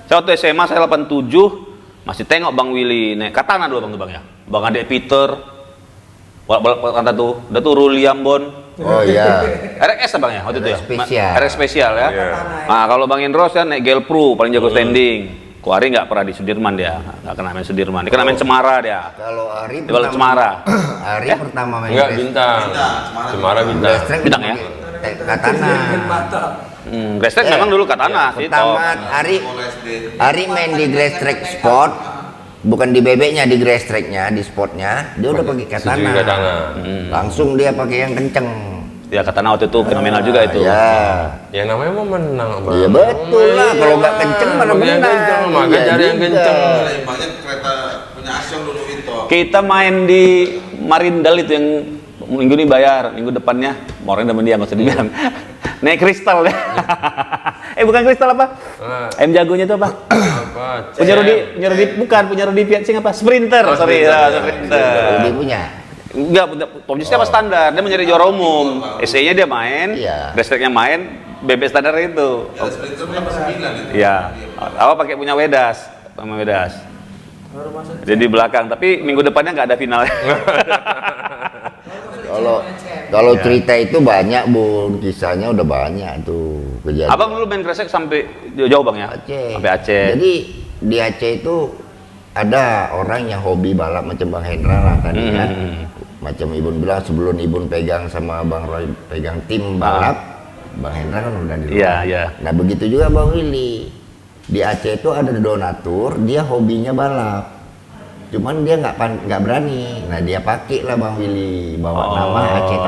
Saya waktu SMA saya 87 masih tengok Bang Willy naik katana dulu Bang tuh Bang ya. Bang Ade Peter balap kata tuh, udah tuh Ruli Ambon. Oh iya. RX Bang ya waktu itu ya? RX spesial. RX spesial ya. Iya. Nah, kalau Bang Indro kan naik Gel Pro paling jago standing. Ku Ari nggak pernah di Sudirman dia, nggak kena main Sudirman. Dia kena main Cemara dia. Kalau Ari Di balik Cemara. Ari pertama main Enggak, race- Bintang. Cemara Bintang. race track Bintang ya? Katana. Grass Track memang dulu katana sih. Pertama Ari main di grass track sport, bukan di bebeknya, di grass tracknya, di sportnya dia udah pakai katana. Suzuki Katana. Langsung dia pakai yang kenceng. Ya katana waktu itu fenomenal juga itu. Ya, Yang namanya mau menang, Bang. iya betul lah. Kalau nggak kenceng mana Yang menang. kenceng, maka Iya cari yang juga. kenceng. Banyak kereta punya Asyong dulu itu. Kita main di Marindal itu yang minggu ini bayar, minggu depannya orang temen dia nggak usah dibilang. Naik kristal ya. Bukan kristal apa? M jagonya itu apa? Apa? Punya Rudi bukan punya Rudi Piatsing apa? Sprinter, sorry ya, Sprinter. Dia punya. Enggak, Tomjisnya apa standar? Dia menjadi juara umum. SE-nya dia main, Iya. Grass-track-nya main, BB standar itu. Ya, Sprinter berapa 9 itu. Iya. Apa pakai punya Wedas, sama Wedas. Jadi di belakang, tapi minggu depannya nggak ada final. Kalau cerita itu banyak Bun, kisahnya udah banyak tuh kejadian. Abang dulu main kresek sampai jauh Bang ya? Aceh. Sampai Aceh. Jadi di Aceh itu ada orang yang hobi balap macam Bang Hendra lah tadi kan. Macam Ibun bilang sebelum Ibun pegang sama Bang Roy pegang tim balap, Bang Hendra kan udah di luar. Iya, iya. Nah begitu juga Bang Willy. Di Aceh itu ada donatur, dia hobinya balap. Cuman dia nggak berani. Nah dia pakai lah Bang Willy bawa nama Aceh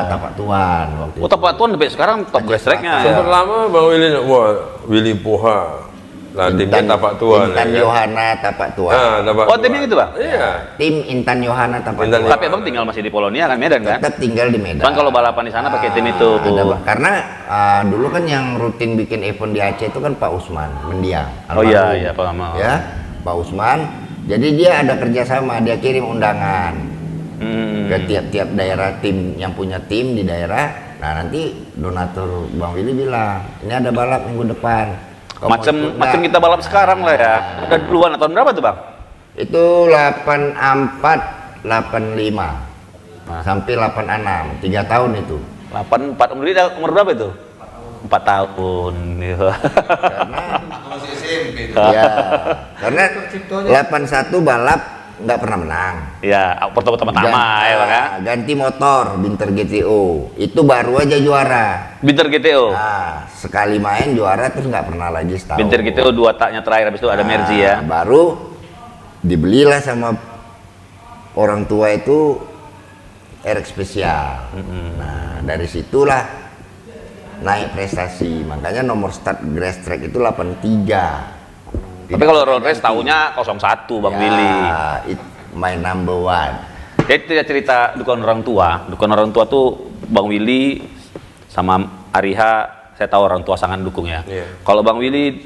Tapak Tuan waktu Oh, itu. Tapak Tuan sampai sekarang top grass-tracknya ya. Sempat lama Bang Willy, wah Willy Poha. Lah timnya Tapak Tuan. Intan ya kan? Yohana Tapak Tuan. Ah, Tapak Oh, Tuan. timnya gitu Bang? Iya. Tim Intan Yohana Tapak Intan Tuan. Tapi Abang tinggal masih di Polonia kan, Medan kan? Tetap tinggal di Medan. Cuman kalau balapan di sana pakai tim itu. Ada, Bang. Karena dulu kan yang rutin bikin event di Aceh itu kan Pak Usman Mendiang. Oh iya, almarhum. iya Pak Mama. Ya, Pak Usman. Jadi dia ada kerjasama, dia kirim undangan ke tiap-tiap daerah tim yang punya tim di daerah. Nah nanti donatur Bang Willy bilang, ini ada balap minggu depan. Kau mau ikut Macam nggak? kita balap sekarang lah ya. Udah duluan tahun berapa tuh Bang? Itu 84, 85 sampai 86, 3 tahun itu. 84, umur berapa itu? 4 tahun. Karena Masih SMP itu. ya, karena 81 balap nggak pernah menang. Ya, pertama-tama ya Bang ya. Ganti motor Binter GTO itu baru aja juara. Binter GTO. Nah, sekali main juara terus nggak pernah lagi setahun. Binter GTO 2 taknya terakhir, habis itu ada Mercy ya. Baru dibelilah sama orang tua itu RX spesial. Nah dari situlah naik prestasi, makanya nomor start grass track itu 83. Tapi kalau road race tahunya 01 Bang Willy. My number one. Jadi cerita dukungan orang tua tuh Bang Willy sama Ariha, saya tahu orang tua sangat dukung ya. Iya. Kalau Bang Willy,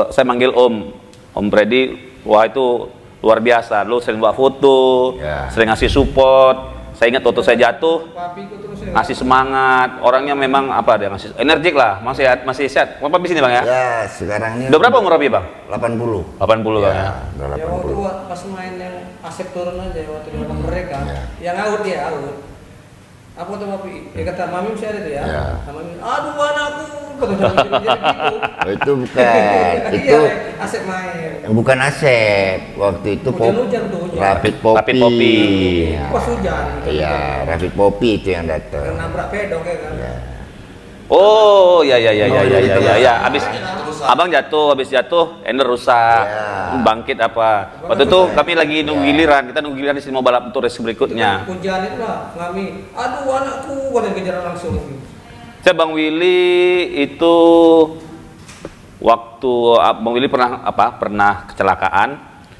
saya manggil Om Freddy, wah itu luar biasa. Lu sering buat foto, Ya. sering ngasih support. Saya ingat waktu saya jatuh, Papiku terus ya. ngasih semangat. Orangnya memang apa dia ngasih energik lah, masih sehat. Apa di sini Bang ya? Ya sekarang ini Udah berapa umur Papi Bang? 80. 80 Bang ya. Udah Ya waktu 80. pas main yang Asep turun aja waktu di lapangan mereka, Ya. yang out dia out. Apa tuh Papi? Dia kata Mami masih ada tuh ya. Ya. Sama Mami, aduh anakku, kata jadi gitu. Oh, itu bukan, itu Iya, Asep main. bukan Asep. Waktu itu Hujan-hujan tuh, hujan. Rapid Popi. Rapid Popi. Ya. Pas hujan. Iya, Rapid Popi itu yang datang. Nabrak pedok ya kan. Ya. Oh, ya. itu Habis Abang jatuh, habis jatuh, ender rusak, Ya. bangkit apa. Waktu itu kami lagi nunggu giliran, kita nunggu giliran di sini mau balap untuk race berikutnya. Hujan itu lah, Mami, aduh anakku, kata kejar langsung. Saya Bang Willy itu waktu Bang Willy pernah kecelakaan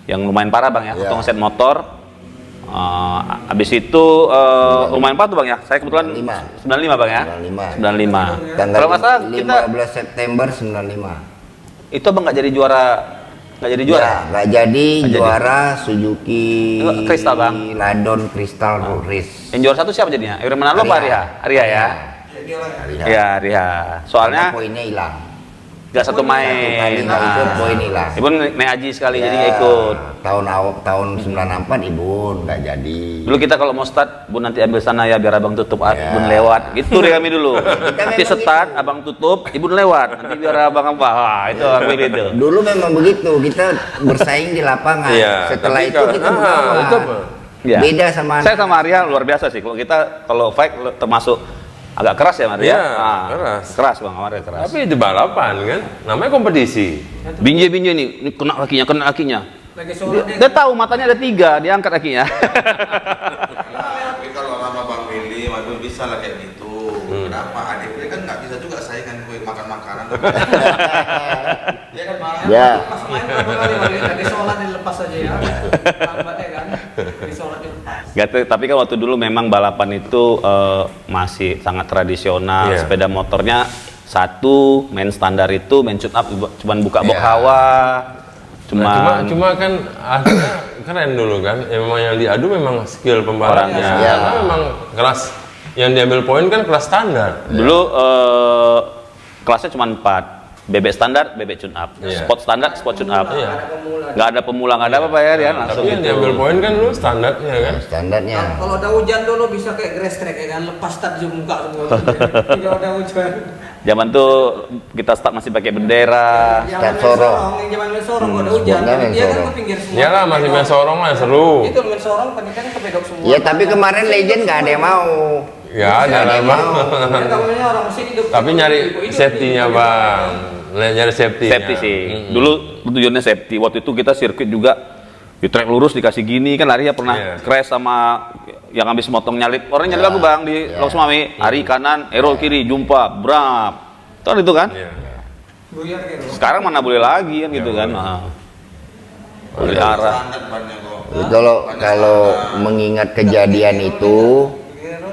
yang lumayan parah Bang ya, Ya. potong set motor. Habis itu lumayan parah tuh Bang ya. Saya kebetulan 95 Bang ya. 95. Tanggal Kalau nggak salah kita 15 September 95. itu Bang nggak jadi juara. Ya, nggak jadi juara Suzuki Crystal, Bang. Ladon Crystal Race. Yang juara satu siapa jadinya? Iron Manalo apa Ariha? Ariha ya. Ariha. Iya, Ariha. Soalnya Karena poinnya hilang. nggak satu Satu kali main. nggak ikut, poin hilang. Ibu naik haji sekali jadi Ya, nggak ikut. Tahun 94 Ibu nggak jadi. Dulu kita kalau mau start, Bu nanti ambil sana ya biar abang tutup, Ya. Bun lewat. Gitu deh kami dulu. Nanti memang start, abang tutup, Ibu lewat. Nanti biar abang apa? Wah, itu aku pilih itu. Dulu memang begitu, kita bersaing di lapangan. Iya, Setelah tapi itu kalau- kita itu melawan. apa? Ya. Beda sama Saya sama Arya luar biasa sih. Kalau kita kalau fight termasuk agak keras ya Maria. Iya, keras. Keras Bang, Maria keras. Tapi itu balapan kan, namanya kompetisi. Binje-binje ini kena kakinya. Lagi sholat Dia tahu matanya ada 3, dia angkat kakinya. Tapi kalau sama Bang Willy, waduh bisa lah kayak gitu. Kenapa? Adik kan nggak bisa juga saingan gue makan makanan. Dia kan marah. Ya. pas main berapa kali Mami? Lagi sholat dilepas aja ya. Lambatnya kan, di sholat dilepas. Tapi kan waktu dulu memang balapan itu masih sangat tradisional. Iya. Sepeda motornya satu, main standar itu, main shoot up cuman buka box Iya. hawa. Nah, cuma kan akhirnya keren dulu kan. Ya, memang yang diadu memang skill pembalapnya. Orangnya. Karena memang kelas yang diambil poin kan kelas standar. Dulu kelasnya cuma 4. bebek standar, bebek tune up, Iya. spot standar, spot tune up. Iya. Nggak ada pemula, nggak ada apa-apa ya, dia langsung Tapi yang gitu. diambil poin kan lu standarnya kan. Standarnya. Kalau ada hujan dulu bisa kayak grass track ya kan, lepas start di muka semua. Tidak ada hujan. Zaman tuh kita start masih pakai bendera. Start sorong. Zaman main sorong kalau ada hujan, Sportnya main dia kan sorong. ke pinggir semua. Iyalah masih main sorong lah seru. Itu main sorong, kan ke pedok semua. Ya tapi kemarin legend nggak ada yang mau. Ya, Nggak ada yang mau. Kan namanya orang mesin hidup. Tapi nyari hidup, safety-nya, hidup. Bang. Nyari safety-nya. Safety sih. Dulu tujuannya safety. Waktu itu kita sirkuit juga di track lurus dikasih gini kan lari ya pernah Iya. crash sama yang habis motong nyalip. Orang nyalip aku Bang di Iya. Lok Sumami, hari kanan, arrow kiri, jumpa, brap. Kan itu kan? Iya. Buyar gitu. Sekarang mana boleh lagi kan gitu kan. Nah. Boleh arah. Standar bannya kok. Kalau mengingat kejadian itu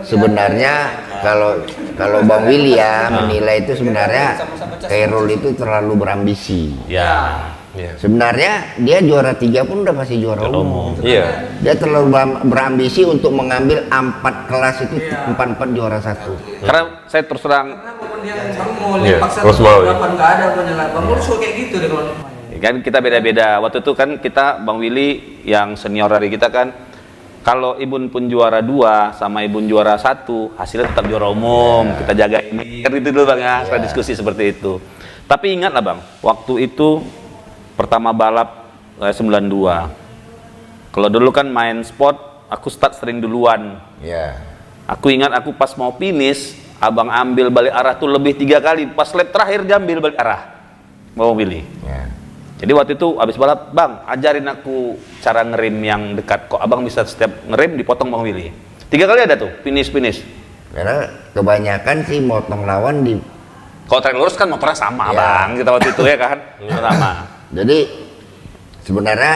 sebenarnya kalau Bang Willy ya menilai itu sebenarnya Khairul itu terlalu berambisi. Ya. Iya. Sebenarnya dia juara 3 pun udah pasti juara umum. Iya. Dia terlalu berambisi untuk mengambil 4 kelas itu 4 juara 1. Karena saya terus terang Karena momen yang Bang mau Iya, lepak terus mau, ya. 108 nggak ada punya lah. Bang Mul suka kayak gitu deh kalau main. kan kita beda-beda. Waktu itu kan kita Bang Willy yang senior dari kita kan kalau Ibun pun juara 2 sama Ibun juara 1 hasilnya tetap juara umum. Kita jaga ini kan itu dulu Bang ya, setelah diskusi seperti itu. Tapi ingatlah Bang, waktu itu pertama balap 92. Kalau dulu kan main sport aku start sering duluan. Ya. Aku ingat aku pas mau finish, abang ambil balik arah tuh lebih 3 kali. Pas lap terakhir dia ambil balik arah. Mau Willy. Ya. Jadi waktu itu habis balap, Bang, ajarin aku cara ngerem yang dekat. Kok abang bisa setiap ngerem dipotong Bang Willy? 3 kali ada tuh, finish. Karena kebanyakan sih motong lawan di. Kalau track lurus kan motornya sama, Ya. Bang. Kita waktu itu ya kan, sama. Jadi sebenarnya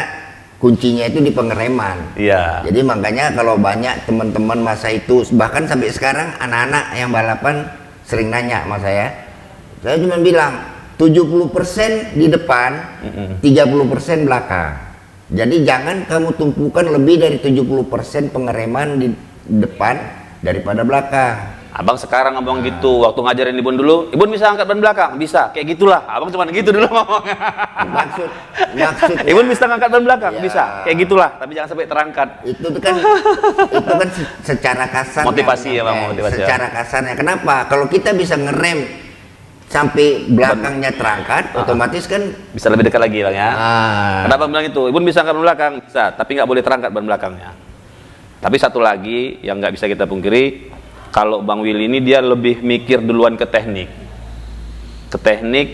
kuncinya itu di pengereman. Iya. Jadi makanya kalau banyak teman-teman masa itu bahkan sampai sekarang anak-anak yang balapan sering nanya sama saya cuma bilang 70% di depan, 30% belakang. Jadi jangan kamu tumpukan lebih dari 70% pengereman di depan daripada belakang. Abang sekarang ngomong gitu, waktu ngajarin Ibun dulu, Ibun bisa angkat ban belakang? Bisa, kayak gitulah. Abang cuma gitu dulu ngomongnya. Maksudnya Ibun bisa ngangkat ban belakang? Ya. Bisa, kayak gitulah. Tapi jangan sampai terangkat. itu kan secara kasar Motivasi ya, Bang, motivasi ya. secara kasarnya kenapa kalau kita bisa ngerem sampai belakangnya terangkat otomatis kan Bisa lebih dekat lagi Bang ya. Kenapa bilang itu? Ibun bisa angkat ban belakang? Bisa, tapi nggak boleh terangkat ban belakangnya. Tapi satu lagi yang nggak bisa kita pungkiri, kalau Bang Willy ini dia lebih mikir duluan ke teknik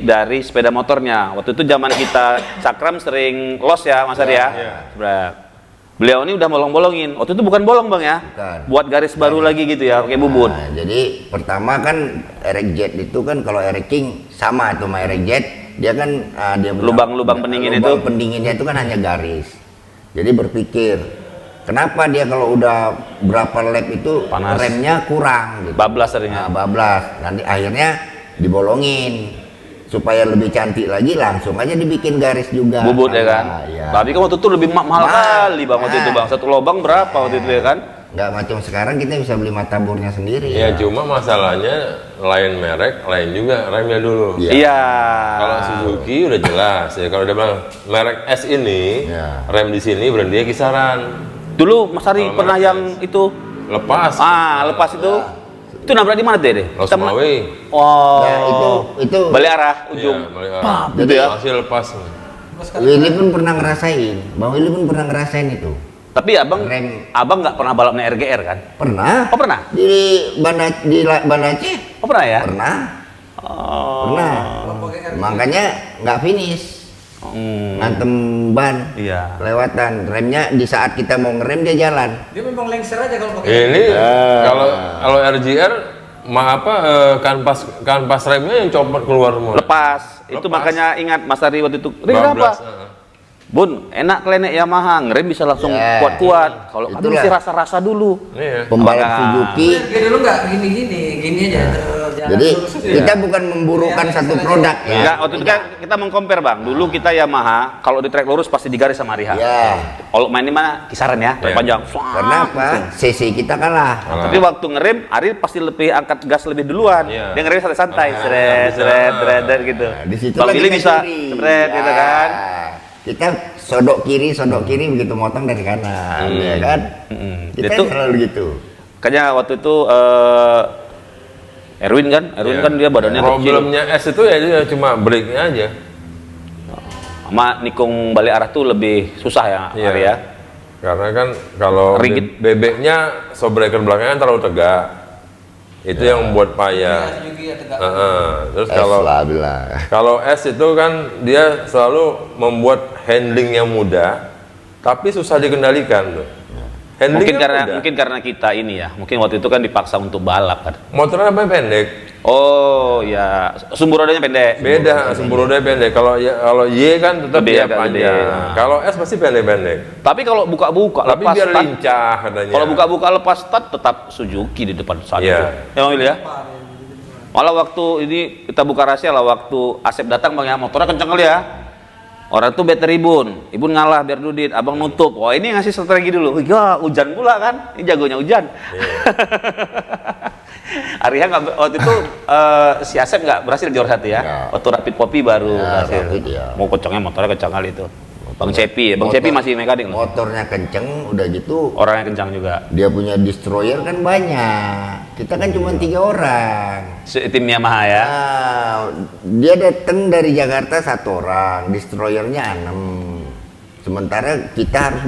dari sepeda motornya. Waktu itu zaman kita cakram sering los ya Mas Ari ya. Berat. Beliau ini udah bolong-bolongin. Waktu itu bukan bolong Bang ya, Bukan. buat garis baru lagi gitu ya, pakai bubut. Nah, jadi pertama kan Eric Jet itu kan kalau Eric King sama itu sama Eric Jet dia kan dia Lubang-lubang pendingin lubang itu. pendinginnya itu kan hanya garis. Jadi berpikir kenapa dia kalau udah berapa lap itu Panas. remnya kurang gitu. Bablas seringnya. Nah, bablas. Nanti akhirnya dibolongin supaya lebih cantik lagi langsung aja dibikin garis juga. Bubut ya kan. Nah, iya. Tapi kan waktu itu lebih mahal Mahal. kali Bang waktu itu Nah. Bang. Satu lubang berapa waktu itu ya kan? Nggak macam sekarang kita bisa beli mataburnya sendiri. Ya cuma masalahnya lain merek, lain juga remnya dulu. Iya. Iya. Kalau Suzuki udah jelas ya, kalau dia bilang merek S ini Ya. rem di sini berarti kisaran Dulu Mas Ari Kalau pernah merek yang itu lepas. lepas itu. Itu nabrak di mana deh? Los Sumawi. Oh. Nah, itu balik arah ujung. Iya, balik arah. Pap, gitu ya. Masih lepas. Willy pun pernah ngerasain. Bang Willy pun pernah ngerasain itu. Tapi abang Rem. nggak pernah balap naik RGR kan? Pernah. Oh pernah? Di Banda Aceh Oh pernah ya? pernah. Oh. Pernah. Makanya nggak finish. Ngantem ban. Iya. Kelewatan. Remnya di saat kita mau ngerem dia jalan. Dia memang lengser aja kalau pakai. Ini kalau RGR kanvas remnya yang copot keluar semua. Lepas. Itu Lepas. makanya ingat Mas Ari waktu itu. Ring Bablas, apa? Bun, enak klenek Yamaha, ngerem bisa langsung Ya. kuat-kuat. Kalau kami Itulah. mesti rasa-rasa dulu. Iya. Pembalap Maka- Suzuki Dia dulu nggak gini aja. Jadi kita bukan memburukkan satu produk ya. Enggak, waktu itu kan kita meng-compare Bang. Dulu kita Yamaha, kalau di trek lurus pasti digaris sama Riha. Ya. Kalau main di mana? Kisaran ya, trek Ya. panjang. Karena apa? CC kita kalah. Tapi waktu ngerem, Ari pasti lebih angkat gas lebih duluan. Iya. Dia ngerem santai-santai, seret gitu. Nah, di situ Bang lagi Willy kita bisa curi. seret gitu Ya. kan. Kita sodok kiri begitu motong dari kanan, ya kan? Kita Itu- selalu gitu. Makanya waktu itu Erwin kan Iya. dia badannya kecil. Problemnya S itu ya dia cuma breaknya aja. Sama nikung balik arah tuh lebih susah ya, Iya. Ari ya. Karena kan kalau Rigid. bebeknya shockbreaker belakangnya terlalu tegak. Itu yang membuat payah. Terus kalau Lah bilang. kalau S itu kan dia selalu membuat handling yang mudah, tapi susah dikendalikan tuh. Handling Mungkin karena kita ini ya, mungkin waktu itu kan dipaksa untuk balap kan. motornya apa pendek, Oh ya, sumbu rodanya pendek. beda sumber rodanya pendek. Kalau Y kan tetap Lebih dia agak panjang. gede. Kalau S pasti pendek-pendek. Tapi kalau buka-buka Tapi lepas biar start, lincah katanya. kalau buka-buka lepas start tetap Suzuki di depan saat Iya. itu. Ya Bang Willy ya. Malah waktu ini kita buka rahasia lah, waktu Asep datang Bang ya, motornya kenceng kali ya. Orang tuh better Ibun ngalah biar Dudit, abang nutup. Wah ini ngasih strategi dulu. Wah hujan pula kan, ini jagonya hujan. Ariha nggak waktu itu si Asep nggak berhasil juara 1 ya. Nggak. Waktu Rapid Poppy baru Ya, berhasil. Rapid, ya. Mau kencengnya motornya kencang kali itu. Bang Cepi ya, Bang Cepi masih mekanik loh. Motornya kenceng, udah gitu Orangnya kencang juga. dia punya destroyer kan banyak. Kita kan cuma 3 orang. Tim Yamaha ya. Nah, dia datang dari Jakarta 1 orang, destroyernya 6. Sementara kita harus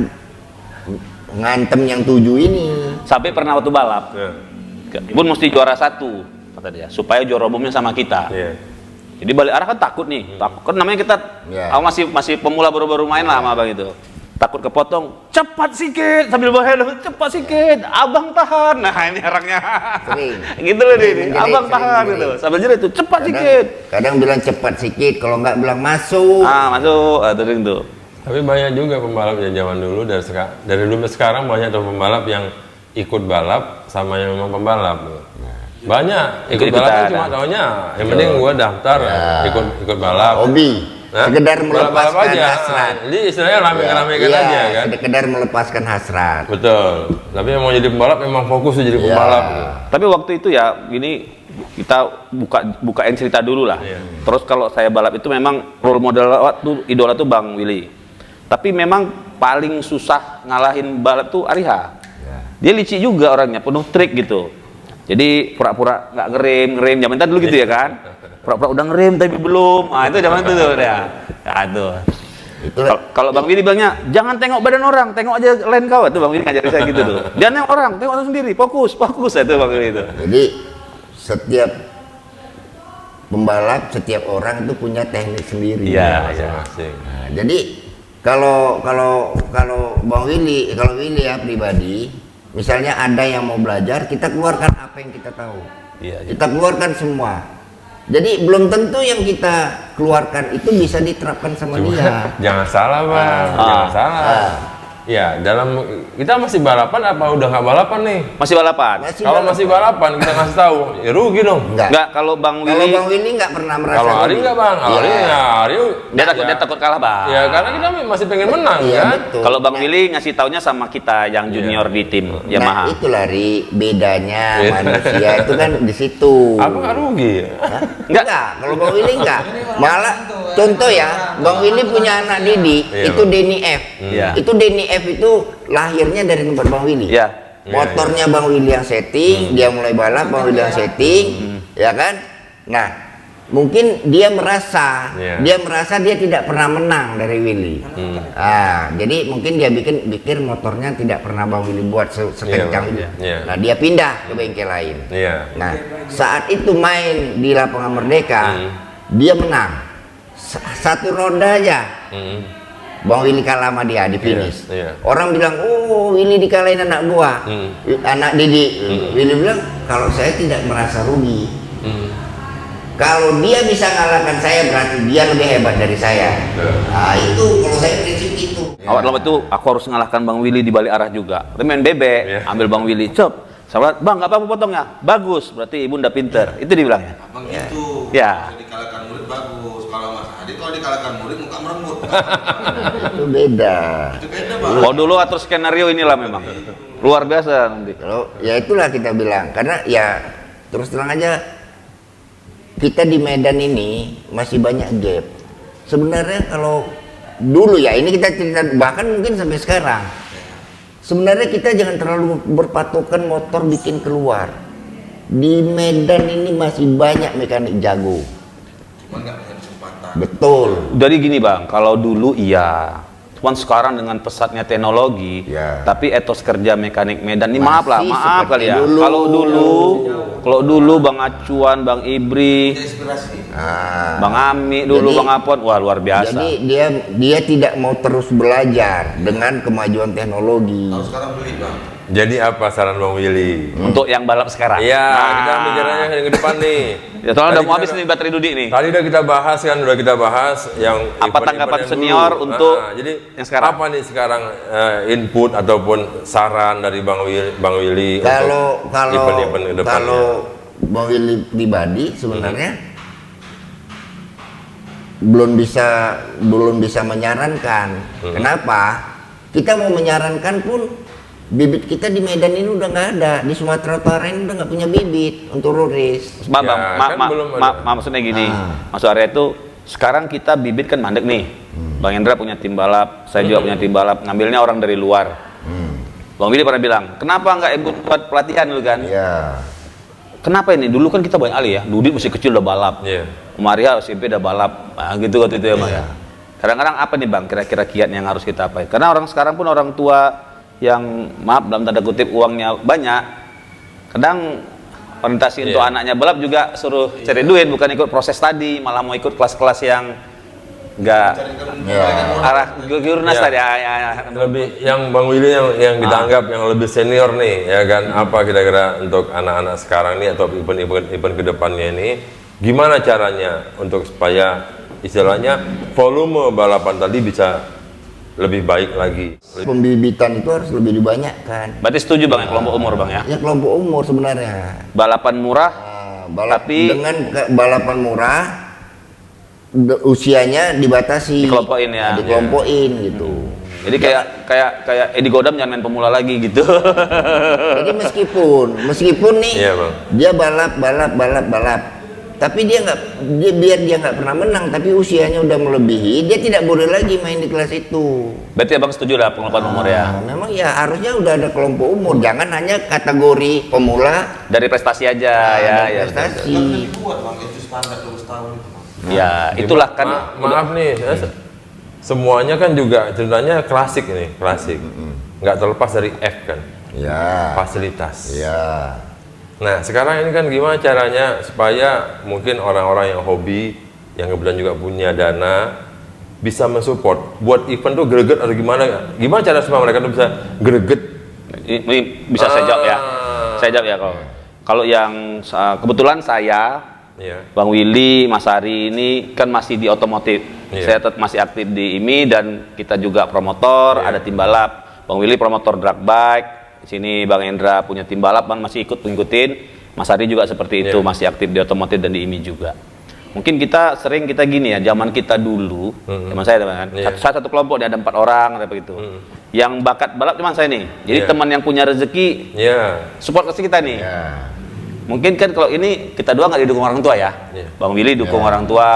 ngantem yang 7 ini. Sampai pernah waktu balap. Ya. Ibun mesti juara 1 kata dia, supaya juara umumnya sama kita. Iya. Jadi balik arah kan takut nih, takut kan namanya kita Ya. masih pemula baru-baru main lah sama abang itu. Takut kepotong, cepat sikit sambil bawa helm, cepat sikit, abang tahan. Nah ini orangnya, Sering. gitu loh Sering ini, menjerit, abang sering tahan menjerit. gitu. Sambil jerit tuh, cepat sikit. Kadang bilang cepat sikit, kalau nggak bilang masuk. Masuk, sering tuh. Tapi banyak juga pembalap yang zaman dulu dari dulu ke sekarang banyak tuh pembalap yang ikut balap sama yang memang pembalap. Banyak ikut Ikut-ikutan. balap kan cuma taunya yang penting gua daftar ikut balap. Hobi, Hah? sekedar Balap-balap melepaskan aja. hasrat. Jadi istilahnya rame-ramekan Iya, aja kan. sekedar melepaskan hasrat. Betul. Tapi yang mau jadi pembalap memang fokus jadi Iya. pembalap. Gitu. Tapi waktu itu ya, gini kita bukain cerita dulu lah. Iya. Terus kalau saya balap itu memang role model waktu idola tuh Bang Willy. Tapi memang paling susah ngalahin balap tuh Ariha. Dia licik juga orangnya, penuh trik gitu. Jadi pura-pura nggak ngerem, zaman itu dulu gitu ya kan. Pura-pura udah ngerem tapi belum. Ah itu zaman itu tuh ya. Nah, itu. Kalau Bang Willy bilangnya jangan tengok badan orang, tengok aja lain kau. Itu Bang Willy ngajarin saya gitu tuh. Jangan tengok orang, tengok orang sendiri, fokus itu Bang Willy itu. Jadi setiap pembalap, setiap orang itu punya teknik sendiri. Iya, iya. Masing-masing. Nah, jadi kalau Bang Willy, kalau Willy ya pribadi, misalnya ada yang mau belajar, kita keluarkan apa yang kita tahu. Iya, iya. Kita keluarkan semua. Jadi belum tentu yang kita keluarkan itu bisa diterapkan sama dia. Jangan salah bang, jangan salah. Ya dalam kita masih balapan apa udah nggak balapan nih? Masih balapan? Kalau masih balapan kita kasih tahu, ya rugi dong. Enggak, kalau Bang Kalau Willy Bang Willy nggak pernah merasa Kalau Ari rugi. nggak bang, Ari Iya. ya Ari dia takut kalah Bang. Ya karena kita masih pengen menang Iya, kan. betul. Kalau Bang Willy ngasih taunya sama kita yang junior di tim Yamaha. Nah, itu Lari bedanya Iya. manusia itu kan di situ. Apa nggak rugi? Hah? Enggak, kalau Bang Willy enggak. Malah contoh ya, Bang Willy punya anak Didi, Iya, itu Denny F. Iya. Itu Denny F itu lahirnya dari tempat Bang Willy. Iya. Motornya Bang Willy yang setting, dia mulai balap Bang Willy yang setting, ya kan? Nah, mungkin dia merasa Iya. dia tidak pernah menang dari Willy. Jadi mungkin dia pikir motornya tidak pernah Bang Willy buat sekencang itu. Iya. Nah, dia pindah ke bengkel lain. Iya. Nah, saat itu main di lapangan Merdeka, dia menang. Satu ronda aja, Bang Willy kalah sama dia di finish. Iya. Orang bilang, oh Willy dikalahin anak gua, anak Didi. Willy bilang, kalau saya tidak merasa rugi. Kalau dia bisa ngalahkan saya berarti dia lebih hebat dari saya. Nah itu kalau saya prinsip itu. Awal lama itu aku harus ngalahkan Bang Willy di balik arah juga. Kita main bebek, Iya. ambil Bang Willy, cep. Sahabat, bang nggak apa-apa potongnya, bagus, berarti ibu udah pinter. Itu dibilangnya. Abang gitu. Ya. Kalau dikalahkan murid bagus. Kalau Mas Adi kalau dikalahkan murid muka meremut. Itu beda. Itu beda bang. Kalau dulu atur skenario inilah memang luar biasa nanti. Kalau ya itulah kita bilang, karena ya terus terang aja kita di Medan ini masih banyak gap. Sebenarnya kalau dulu ya, ini kita cerita bahkan mungkin sampai sekarang. Sebenarnya kita jangan terlalu berpatokan motor bikin keluar. Di Medan ini masih banyak mekanik jago. Cuma nggak punya kesempatan. Betul. Jadi gini bang, kalau dulu iya, cuman sekarang dengan pesatnya teknologi, Ya. tapi etos kerja mekanik Medan ini Masih maaf kali seperti ya. dulu. Kalau dulu bang Acuan, bang Ibri, Punya inspirasi. Ah. bang Ami dulu, Jadi- bang Apon, wah luar biasa. Jadi dia tidak mau terus belajar dengan kemajuan teknologi. Kalau sekarang beli bang. Jadi apa saran Bang Willy? Untuk yang balap sekarang. Iya, Nah. kita bicaranya yang ke depan nih. Ya soalnya udah Tadi mau habis kita- nih baterai Dudi nih. Tadi udah kita bahas yang Apa event-event tanggapan yang senior dulu. untuk jadi yang sekarang? apa nih sekarang input ataupun saran dari Bang Willy Kalau untuk event-event ke depannya? kalau Bang Willy pribadi sebenarnya belum bisa menyarankan. Kenapa? Kita mau menyarankan pun bibit kita di Medan ini udah nggak ada, di Sumatera Utara ini udah nggak punya bibit untuk Roris. Bang, Ya, kan belum ada. maksudnya gini, Ah. Mas Arya itu sekarang kita bibit kan mandek nih. Bang Indra punya tim balap, saya juga punya tim balap, ngambilnya orang dari luar. Bang Willy pernah bilang, kenapa nggak ikut buat pelatihan dulu kan? Ya. Kenapa ini? Dulu kan kita banyak ahli ya, Dudi masih kecil udah balap, Iya. Maria SMP udah balap, nah, gitu waktu itu ya Bang ya. Kadang-kadang apa nih Bang, kira-kira kiat yang harus kita apa? Karena orang sekarang pun orang tua yang maaf dalam tanda kutip uangnya banyak, kadang orientasi untuk Iya. anaknya balap juga suruh cari duit, bukan ikut proses tadi, malah mau ikut kelas-kelas yang nggak arah Gurnas Ya. tadi. Ya. Lebih yang Bang Willy yang kita anggap yang lebih senior nih, ya kan? Apa kira-kira untuk anak-anak sekarang nih atau event kedepannya ini, gimana caranya untuk supaya istilahnya volume balapan tadi bisa lebih baik lagi? Pembibitan itu harus lebih dibanyakkan. Berarti setuju Bang ya kelompok umur Bang ya? Ya kelompok umur sebenarnya. Balapan murah, Tapi- dengan balapan murah usianya dibatasi. Dikelompokin ya. Dikelompokin gitu. jadi kayak Edi Godam jangan main pemula lagi gitu. Jadi meskipun nih Iya, Bang. dia balap, tapi biar dia nggak pernah menang, tapi usianya udah melebihi, dia tidak boleh lagi main di kelas itu. Berarti abang setuju lah pengelompokan umur ya? Nah, memang ya harusnya udah ada kelompok umur, jangan hanya kategori pemula. Dari prestasi aja ya. dan Ya, prestasi. Kan dibuat bang, itu standar 12 tahun itu bang. ya itulah kan. Maaf nih, semuanya kan juga ceritanya klasik nih, klasik. Nggak terlepas dari F kan, Ya. fasilitas. Ya. Nah, sekarang ini kan gimana caranya supaya mungkin orang-orang yang hobi, yang kebetulan juga punya dana, bisa mensupport buat event tuh greget atau gimana? Gimana cara supaya mereka tuh bisa greget? Ini bisa saya jawab ya. Saya jawab ya kalau yang kebetulan saya, Ya. Bang Willy, Mas Ari ini kan masih di otomotif. Iya. Saya tetap masih aktif di IMI dan kita juga promotor, Iya. ada tim balap. Bang Willy promotor drag bike. Di sini Bang Endra punya tim balap, Bang masih ngikutin. Mas Ari juga seperti itu, Iya. masih aktif di otomotif dan di IMI juga. Mungkin kita gini ya, zaman kita dulu, zaman saya teman kan, Iya. satu kelompok ada 4 orang apa gitu. Yang bakat balap cuma saya nih. Jadi Iya. teman yang punya rezeki Ya. support ke kita nih. Ya. Mungkin kan kalau ini kita doang nggak didukung orang tua ya. Iya. Bang Willy dukung orang tua,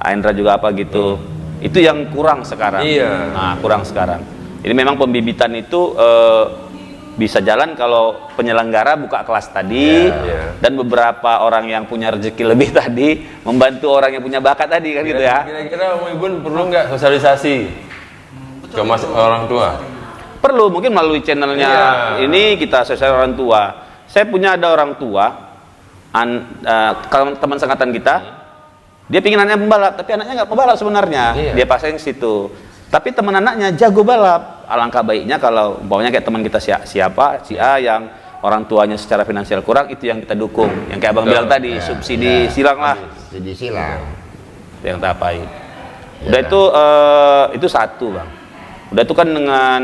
Aindra juga apa gitu. Itu yang kurang sekarang. Iya. Nah, kurang sekarang. Jadi memang pembibitan itu bisa jalan kalau penyelenggara buka kelas tadi Iya. dan beberapa orang yang punya rezeki lebih tadi membantu orang yang punya bakat tadi kan gitu ya. Kira-kira Om Ibun perlu nggak sosialisasi ke orang tua? Perlu mungkin melalui channelnya Iya. ini kita sosialisasi orang tua. Saya punya ada orang tua, teman sangkatan kita, dia pingin anaknya pembalap, tapi anaknya nggak pembalap sebenarnya. Iya. Dia pasang situ. Tapi teman anaknya jago balap. Alangkah baiknya kalau umpamanya kayak teman kita siapa, si A yang orang tuanya secara finansial kurang, itu yang kita dukung. Yang kayak abang Betul. bilang tadi, subsidi silang lah. Jadi silang. Itu yang kita apain. Ya. Udah itu satu bang. Udah itu kan dengan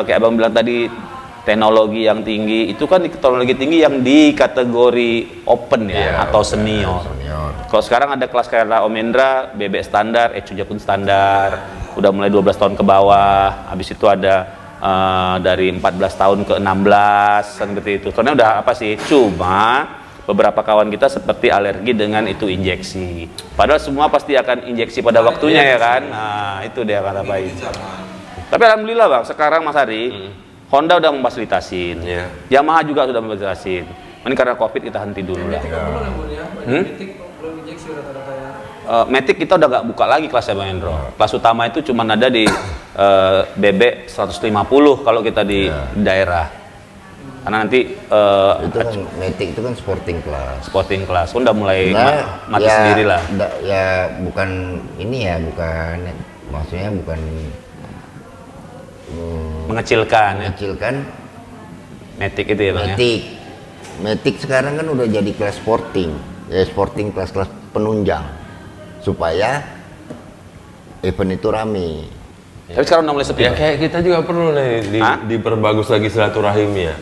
kayak abang bilang tadi teknologi yang tinggi itu kan teknologi tinggi yang di kategori open ya, atau senior. Kalau sekarang ada kelas kayak Om Hendra, bebek standar, Ecuja pun standar, udah mulai 12 tahun ke bawah. Habis itu ada dari 14 tahun ke 16 kan seperti itu. Soalnya udah apa sih? Cuma beberapa kawan kita seperti alergi dengan itu injeksi. Padahal semua pasti akan injeksi pada waktunya ya kan. Nah, itu dia kata baik. Tapi alhamdulillah Bang, sekarang Mas Ari, Honda udah memfasilitasin, Yamaha juga sudah memfasilitasin. Ini karena Covid kita henti dulu lah. Matic kita udah nggak buka lagi kelasnya Bang Hendro. Kelas utama itu cuma ada di BB 150 kalau kita di daerah. Karena nanti itu kan Matic itu kan sporting class pun udah mulai mati ya, sendiri lah. Ya bukan ini ya, bukan maksudnya bukan mengecilkan Matic itu ya Bang. Matic sekarang kan udah jadi kelas sporting kelas penunjang supaya event itu rame. Tapi sekarang udah mulai sepi. Ya kayak kita juga perlu nih diperbagus lagi silaturahimnya.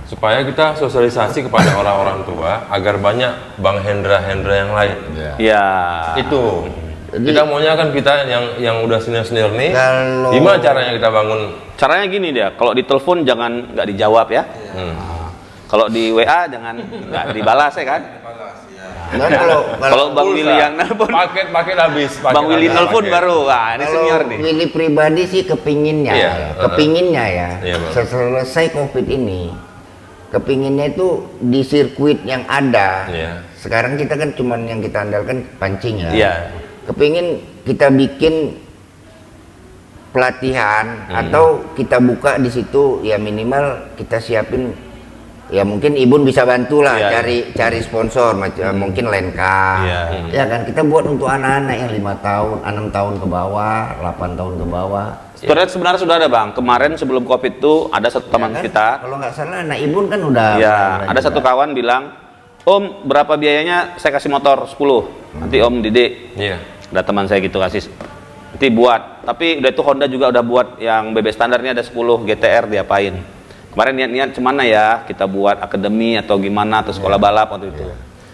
Supaya kita sosialisasi kepada orang-orang tua agar banyak Bang Hendra yang lain. Ya. Itu. Jadi, kita maunya kan kita yang udah senior nih. Kalau gimana caranya kita bangun? Caranya gini dia, kalau ditelepon jangan nggak dijawab ya. Kalau di WA jangan nggak dibalas ya kan. Nah, kalau Bang Willy yang nelpon, paket habis. Bang Willy nelpon baru, wah ini senior nih. Willy pribadi sih kepinginnya ya. Selesai Covid ini, kepinginnya itu di sirkuit yang ada. Sekarang kita kan cuman yang kita andalkan pancing ya. Kepingin kita bikin pelatihan atau kita buka di situ ya, minimal kita siapin ya, mungkin Ibun bisa bantu lah cari sponsor macam mungkin Lenka ya kan, kita buat untuk anak-anak yang 5 tahun 6 tahun ke bawah 8 tahun ke bawah. Sebenarnya sudah ada Bang, kemarin sebelum Covid tuh ada satu teman kan? kita, kalau nggak salah anak Ibun kan udah ada juga. Satu kawan bilang, Om berapa biayanya saya kasih motor 10 nanti Om Didik. Ada teman saya gitu kasih nanti buat, tapi udah itu Honda juga udah buat yang BB standarnya ada 10 GTR diapain. Kemarin niat-niat cemana ya kita buat akademi atau gimana atau sekolah balap waktu itu.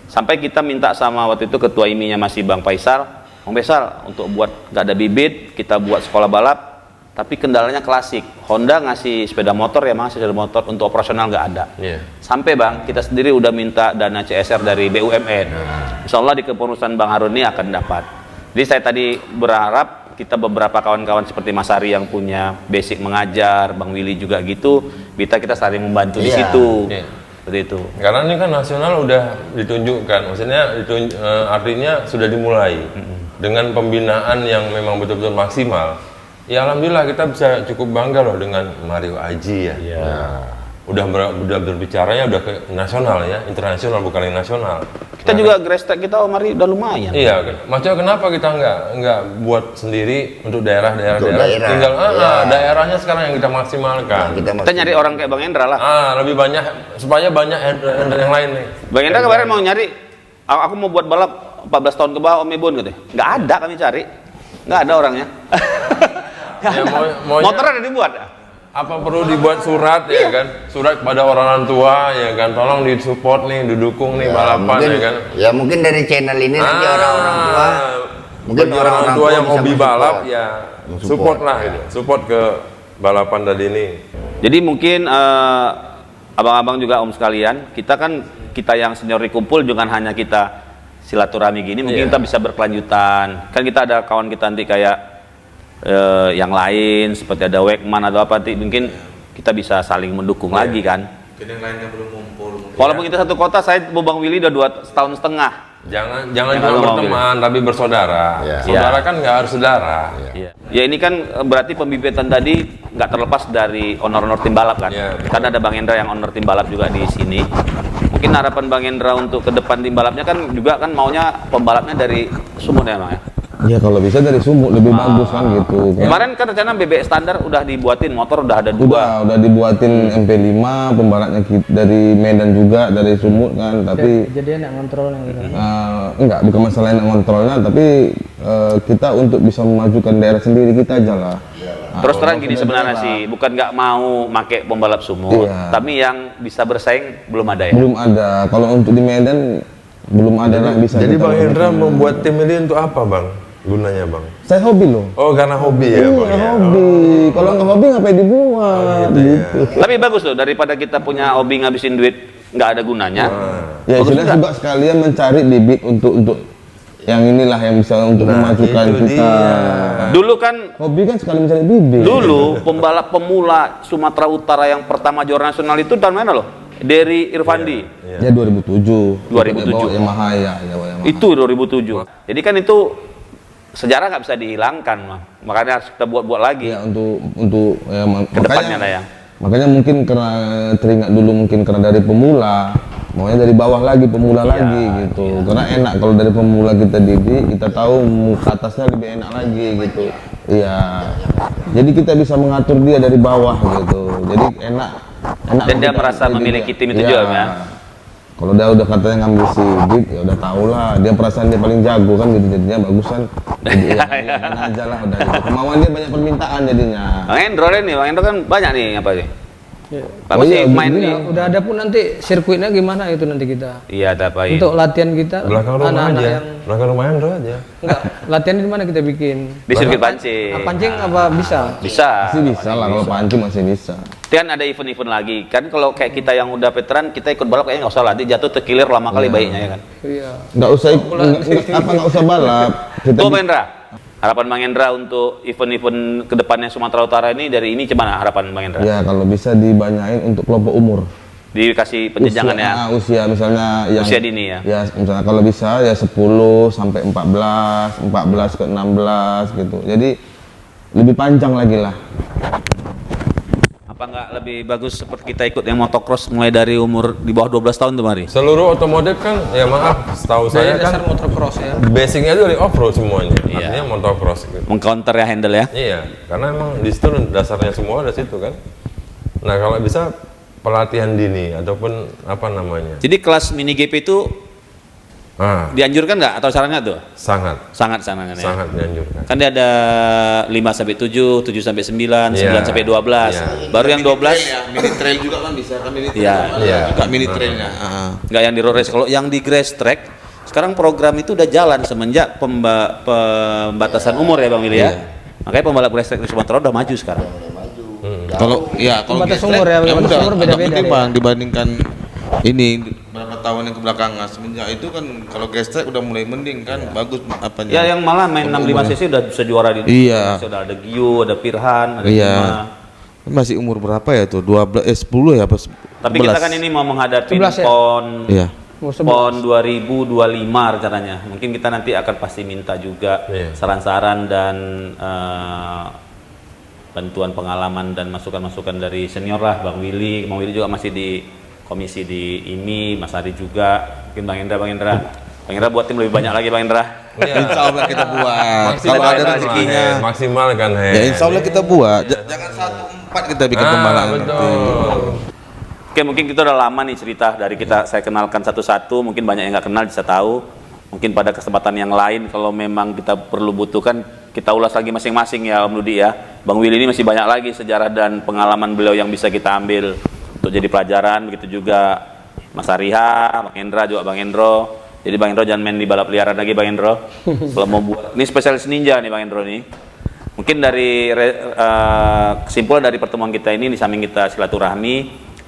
Sampai kita minta sama waktu itu ketua IMI-nya masih Bang Faisal, Bang Faisal untuk buat nggak ada bibit kita buat sekolah balap, tapi kendalanya klasik. Honda ngasih sepeda motor ya Mas, sepeda motor untuk operasional nggak ada. Sampai Bang kita sendiri udah minta dana CSR dari BUMN. Insya Allah di kepengurusan Bang Harun ini akan dapat. Jadi saya tadi berharap kita beberapa kawan-kawan seperti Mas Ari yang punya basic mengajar, Bang Willy juga gitu, kita saling membantu di situ. Seperti itu. Karena ini kan nasional udah ditunjukkan, maksudnya artinya sudah dimulai dengan pembinaan yang memang betul-betul maksimal. Ya alhamdulillah kita bisa cukup bangga loh dengan Mario Aji ya. Udah berbicaranya udah ke nasional ya, internasional bukan yang nasional. Kita juga Grestek kita Mari udah lumayan. Iya, maksudnya kenapa kita nggak buat sendiri untuk daerah-daerah tinggal daerahnya sekarang yang kita maksimalkan. Kita nyari orang kayak Bang Hendra lah. Lebih banyak supaya banyak Hendra yang lain nih. Bang Hendra kemarin mau nyari, aku mau buat balap 14 tahun ke bawah Om Ibun gitu. Nggak ada kami cari, nggak ada orangnya. Motor ada dibuat. Apa perlu dibuat surat ya kan, surat kepada orang tua ya kan, tolong disupport nih, didukung nih balapan mungkin, ya kan. Ya mungkin dari channel ini nanti orang-orang tua, mungkin orang tua yang hobi balap ya support lah gitu, support ke balapan tadi ini. Jadi mungkin abang-abang juga Om sekalian, kita yang senior dikumpul jangan hanya kita silaturahmi gini, mungkin kita bisa berkelanjutan. Kan kita ada kawan kita nanti kayak yang lain seperti ada Wegman atau apa, mungkin kita bisa saling mendukung lagi kan. Mungkin yang lainnya belum ngumpul. Walaupun kita satu kota, saya Bang Willy udah 2 tahun setengah. Jangan cuma berteman tapi bersaudara. Saudara kan nggak harus saudara. Ya ini kan berarti pembibitan tadi nggak terlepas dari honor-honor tim balap kan. Karena ada Bang Hendra yang honor tim balap juga di sini. Mungkin harapan Bang Hendra untuk ke depan tim balapnya kan juga kan maunya pembalapnya dari Sumut ya Bang ya. Ya kalau bisa dari Sumut lebih bagus kan gitu. Kemarin kan rencana BB standar udah dibuatin, motor udah ada 2. Udah dibuatin MP5, pembalapnya dari Medan juga dari Sumut kan, tapi jadi enak ngontrolnya gitu. Enggak, bukan masalah enak ngontrolnya, tapi kita untuk bisa memajukan daerah sendiri kita aja lah. Terus terang Kalau gini sudah sebenarnya juara, sih, bukan nggak mau pakai pembalap sumur, Iya. tapi yang bisa bersaing belum ada ya. belum ada. Kalau untuk di Medan belum ada yang bisa. Jadi kita Bang Hendra lakukan. membuat tim ini untuk apa Bang? Gunanya Bang? Saya hobi loh. Oh karena hobi ya Iya, Bang ya? hobi. Kalau nggak hobi ngapain dibuat? gitu ya. gitu. Tapi bagus loh, daripada kita punya hobi ngabisin duit nggak ada gunanya. Ya Bagus sudah juga. juga sekalian mencari bibit untuk yang inilah yang bisa untuk memajukan itu kita. dia. Dulu kan Hobi kan sekali mencari bibit. Dulu pembalap pemula Sumatera Utara yang pertama juara nasional itu tahun mana loh? Dari Irfandi. Ya 2007. 2007. Bawa Yamaha ya, Yamaha. Itu 2007. Jadi kan itu sejarah nggak bisa dihilangkan, mah. Makanya harus kita buat-buat lagi Ya untuk ya, kedepannya lah ya. Makanya mungkin karena teringat dulu mungkin karena dari pemula, maunya dari bawah lagi pemula lagi gitu. Karena enak kalau dari pemula kita didik, kita tahu ke atasnya lebih enak lagi gitu. Iya. Jadi kita bisa mengatur dia dari bawah gitu. Jadi enak. Dan dia merasa memiliki tim itu juga, ya. Kalau dia udah katanya ngambil sidik, ya udah tau lah. Dia perasaan dia paling jago kan gitu, jadinya bagusan. Jadi ya, aja lah udah gitu. Kemauan dia banyak permintaan jadinya. Bang Hendro nih, Bang Hendro kan banyak nih apa sih? Ya. Apa Oh sih iya, main begini nih? Udah ada pun nanti sirkuitnya gimana itu nanti kita. Iya, ada apa ya? Untuk latihan kita Belakang rumah anak-anak aja. yang Belakang rumah Hendra aja. enggak latihan di mana kita bikin? Di sirkuit pancing. Pancing apa bisa? Bisa. Masih bisa lah kalau pancing masih bisa. Kan ada event-event lagi. Kan kalau kayak kita yang udah veteran, kita ikut balap kayaknya nggak usah lah. Dia jatuh terkilir lama kali baiknya ya kan. Iya. Nggak usah nggak usah balap. Kita Tuh Bang Hendra, harapan Bang Hendra untuk event-event kedepannya Sumatera Utara ini dari ini gimana harapan Bang Hendra? ya kalau bisa dibanyain untuk kelompok umur. Dikasih penjenjangan ya? Usia misalnya yang Usia dini ya? Ya misalnya kalau bisa ya 10 sampai 14, 14 ke 16 gitu. Jadi lebih panjang lagi lah. Apa nggak lebih bagus seperti kita ikut yang motocross mulai dari umur di bawah 12 tahun tuh Mari? Seluruh otomotif kan, ya maaf, setahu saya Dari dasar kan motocross ya. basicnya itu dari off-road semuanya. Iya. Artinya motocross gitu. Mengcounter ya handle ya? Iya, karena emang di situ dasarnya semua ada situ kan. Nah kalau bisa pelatihan dini ataupun apa namanya? Jadi kelas mini GP itu Ah, dianjurkan nggak atau sarannya tuh? sangat Sangat ya? sangat dianjurkan. Kan dia ada 5 sampai 7, 7 sampai 9, 9 Iya. sampai 12. Iya. Baru yang 12 mini trail juga kan bisa kan mini trail. Iya. Iya. Juga mini trailnya. nggak yang di road race. Kalau yang di grass track sekarang program itu udah jalan semenjak pembatasan umur ya Bang Willy ya. Makanya pembalap grass track di Sumatera udah maju sekarang. Kalau kalau Batas gestrek, umur ya, batas udah umur agak beda-beda penting, ya. Bang, dibandingkan ini berapa tahun yang kebelakangan. Semenjak itu kan kalau gestrek udah mulai mending kan, bagus apanya. Ya yang malah main 65 cc udah bisa juara di Iya. Indonesia. Udah ada Gio, ada Pirhan, ada Iya. Bima. Masih umur berapa ya tuh? 10 ya apa? Tapi kita kan ini mau menghadapi 11 ya? PON Iya. PON 2025 rencananya. Mungkin kita nanti akan pasti minta juga Iya. saran-saran dan bantuan pengalaman dan masukan-masukan dari senior lah, Bang Willy. Bang Willy juga masih di komisi di ini, Mas Ari juga, mungkin Bang Hendra. Bang Hendra buat tim lebih banyak lagi Bang Hendra. Insya Allah kita buat. Kalau ada rezekinya, maksimal kan ya insya Allah kita buat. Jangan 1-4 kita bikin pembalap. betul. Oke, mungkin kita udah lama nih cerita dari kita, saya kenalkan satu-satu, mungkin banyak yang nggak kenal bisa tahu. Mungkin pada kesempatan yang lain kalau memang kita perlu butuhkan, kita ulas lagi masing-masing ya Om Ludi ya. Bang Willy ini masih banyak lagi sejarah dan pengalaman beliau yang bisa kita ambil untuk jadi pelajaran. Begitu juga Mas Ariha, Bang Hendra juga Bang Hendro. Jadi Bang Hendro jangan main di balap liaran lagi Bang Hendro. Kalau mau buat, ini spesialis ninja nih Bang Hendro nih. Mungkin dari kesimpulan dari pertemuan kita ini, di samping kita silaturahmi,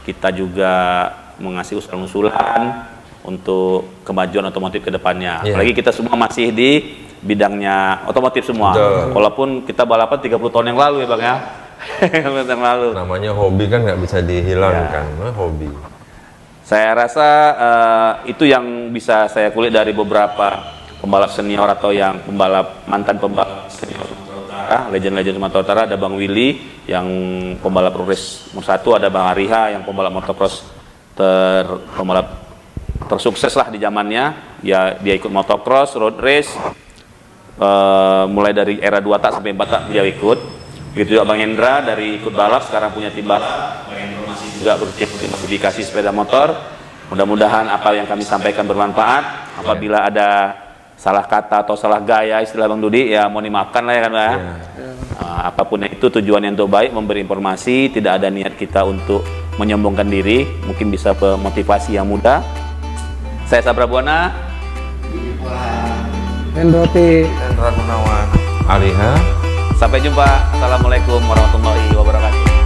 kita juga mengasih usulan-usulan untuk kemajuan otomotif ke depannya. Iya. Apalagi kita semua masih di bidangnya otomotif semua. Betul. Walaupun kita balapan 30 tahun yang lalu ya Bang ya. 30 tahun yang lalu. Namanya hobi kan nggak bisa dihilangkan, nah, hobi. Saya rasa itu yang bisa saya kulik dari beberapa pembalap senior atau yang mantan pembalap senior Sumatera Utara, legend-legend Sumatera Utara. Ada Bang Willy yang pembalap road race nomor 1, ada Bang Ariha yang pembalap motocross pembalap tersukses lah di zamannya. Ya dia ikut motocross, road race, mulai dari era 2 tak sampai 4 tak dia ikut. Begitu juga Bang Hendra dari ikut balap sekarang punya tim balap. Bang Hendra masih juga berkecimpung modifikasi sepeda motor. Mudah-mudahan apa yang kami sampaikan bermanfaat. Apabila ada salah kata atau salah gaya istilah Bang Dudi ya mohon dimaafkan lah ya kan Bang. Apapun itu tujuannya untuk baik, memberi informasi, tidak ada niat kita untuk menyombongkan diri, mungkin bisa memotivasi yang muda. Saya Sabra Buana, Endroti. Hendra Gunawan. Aliha. sampai jumpa. Assalamualaikum warahmatullahi wabarakatuh.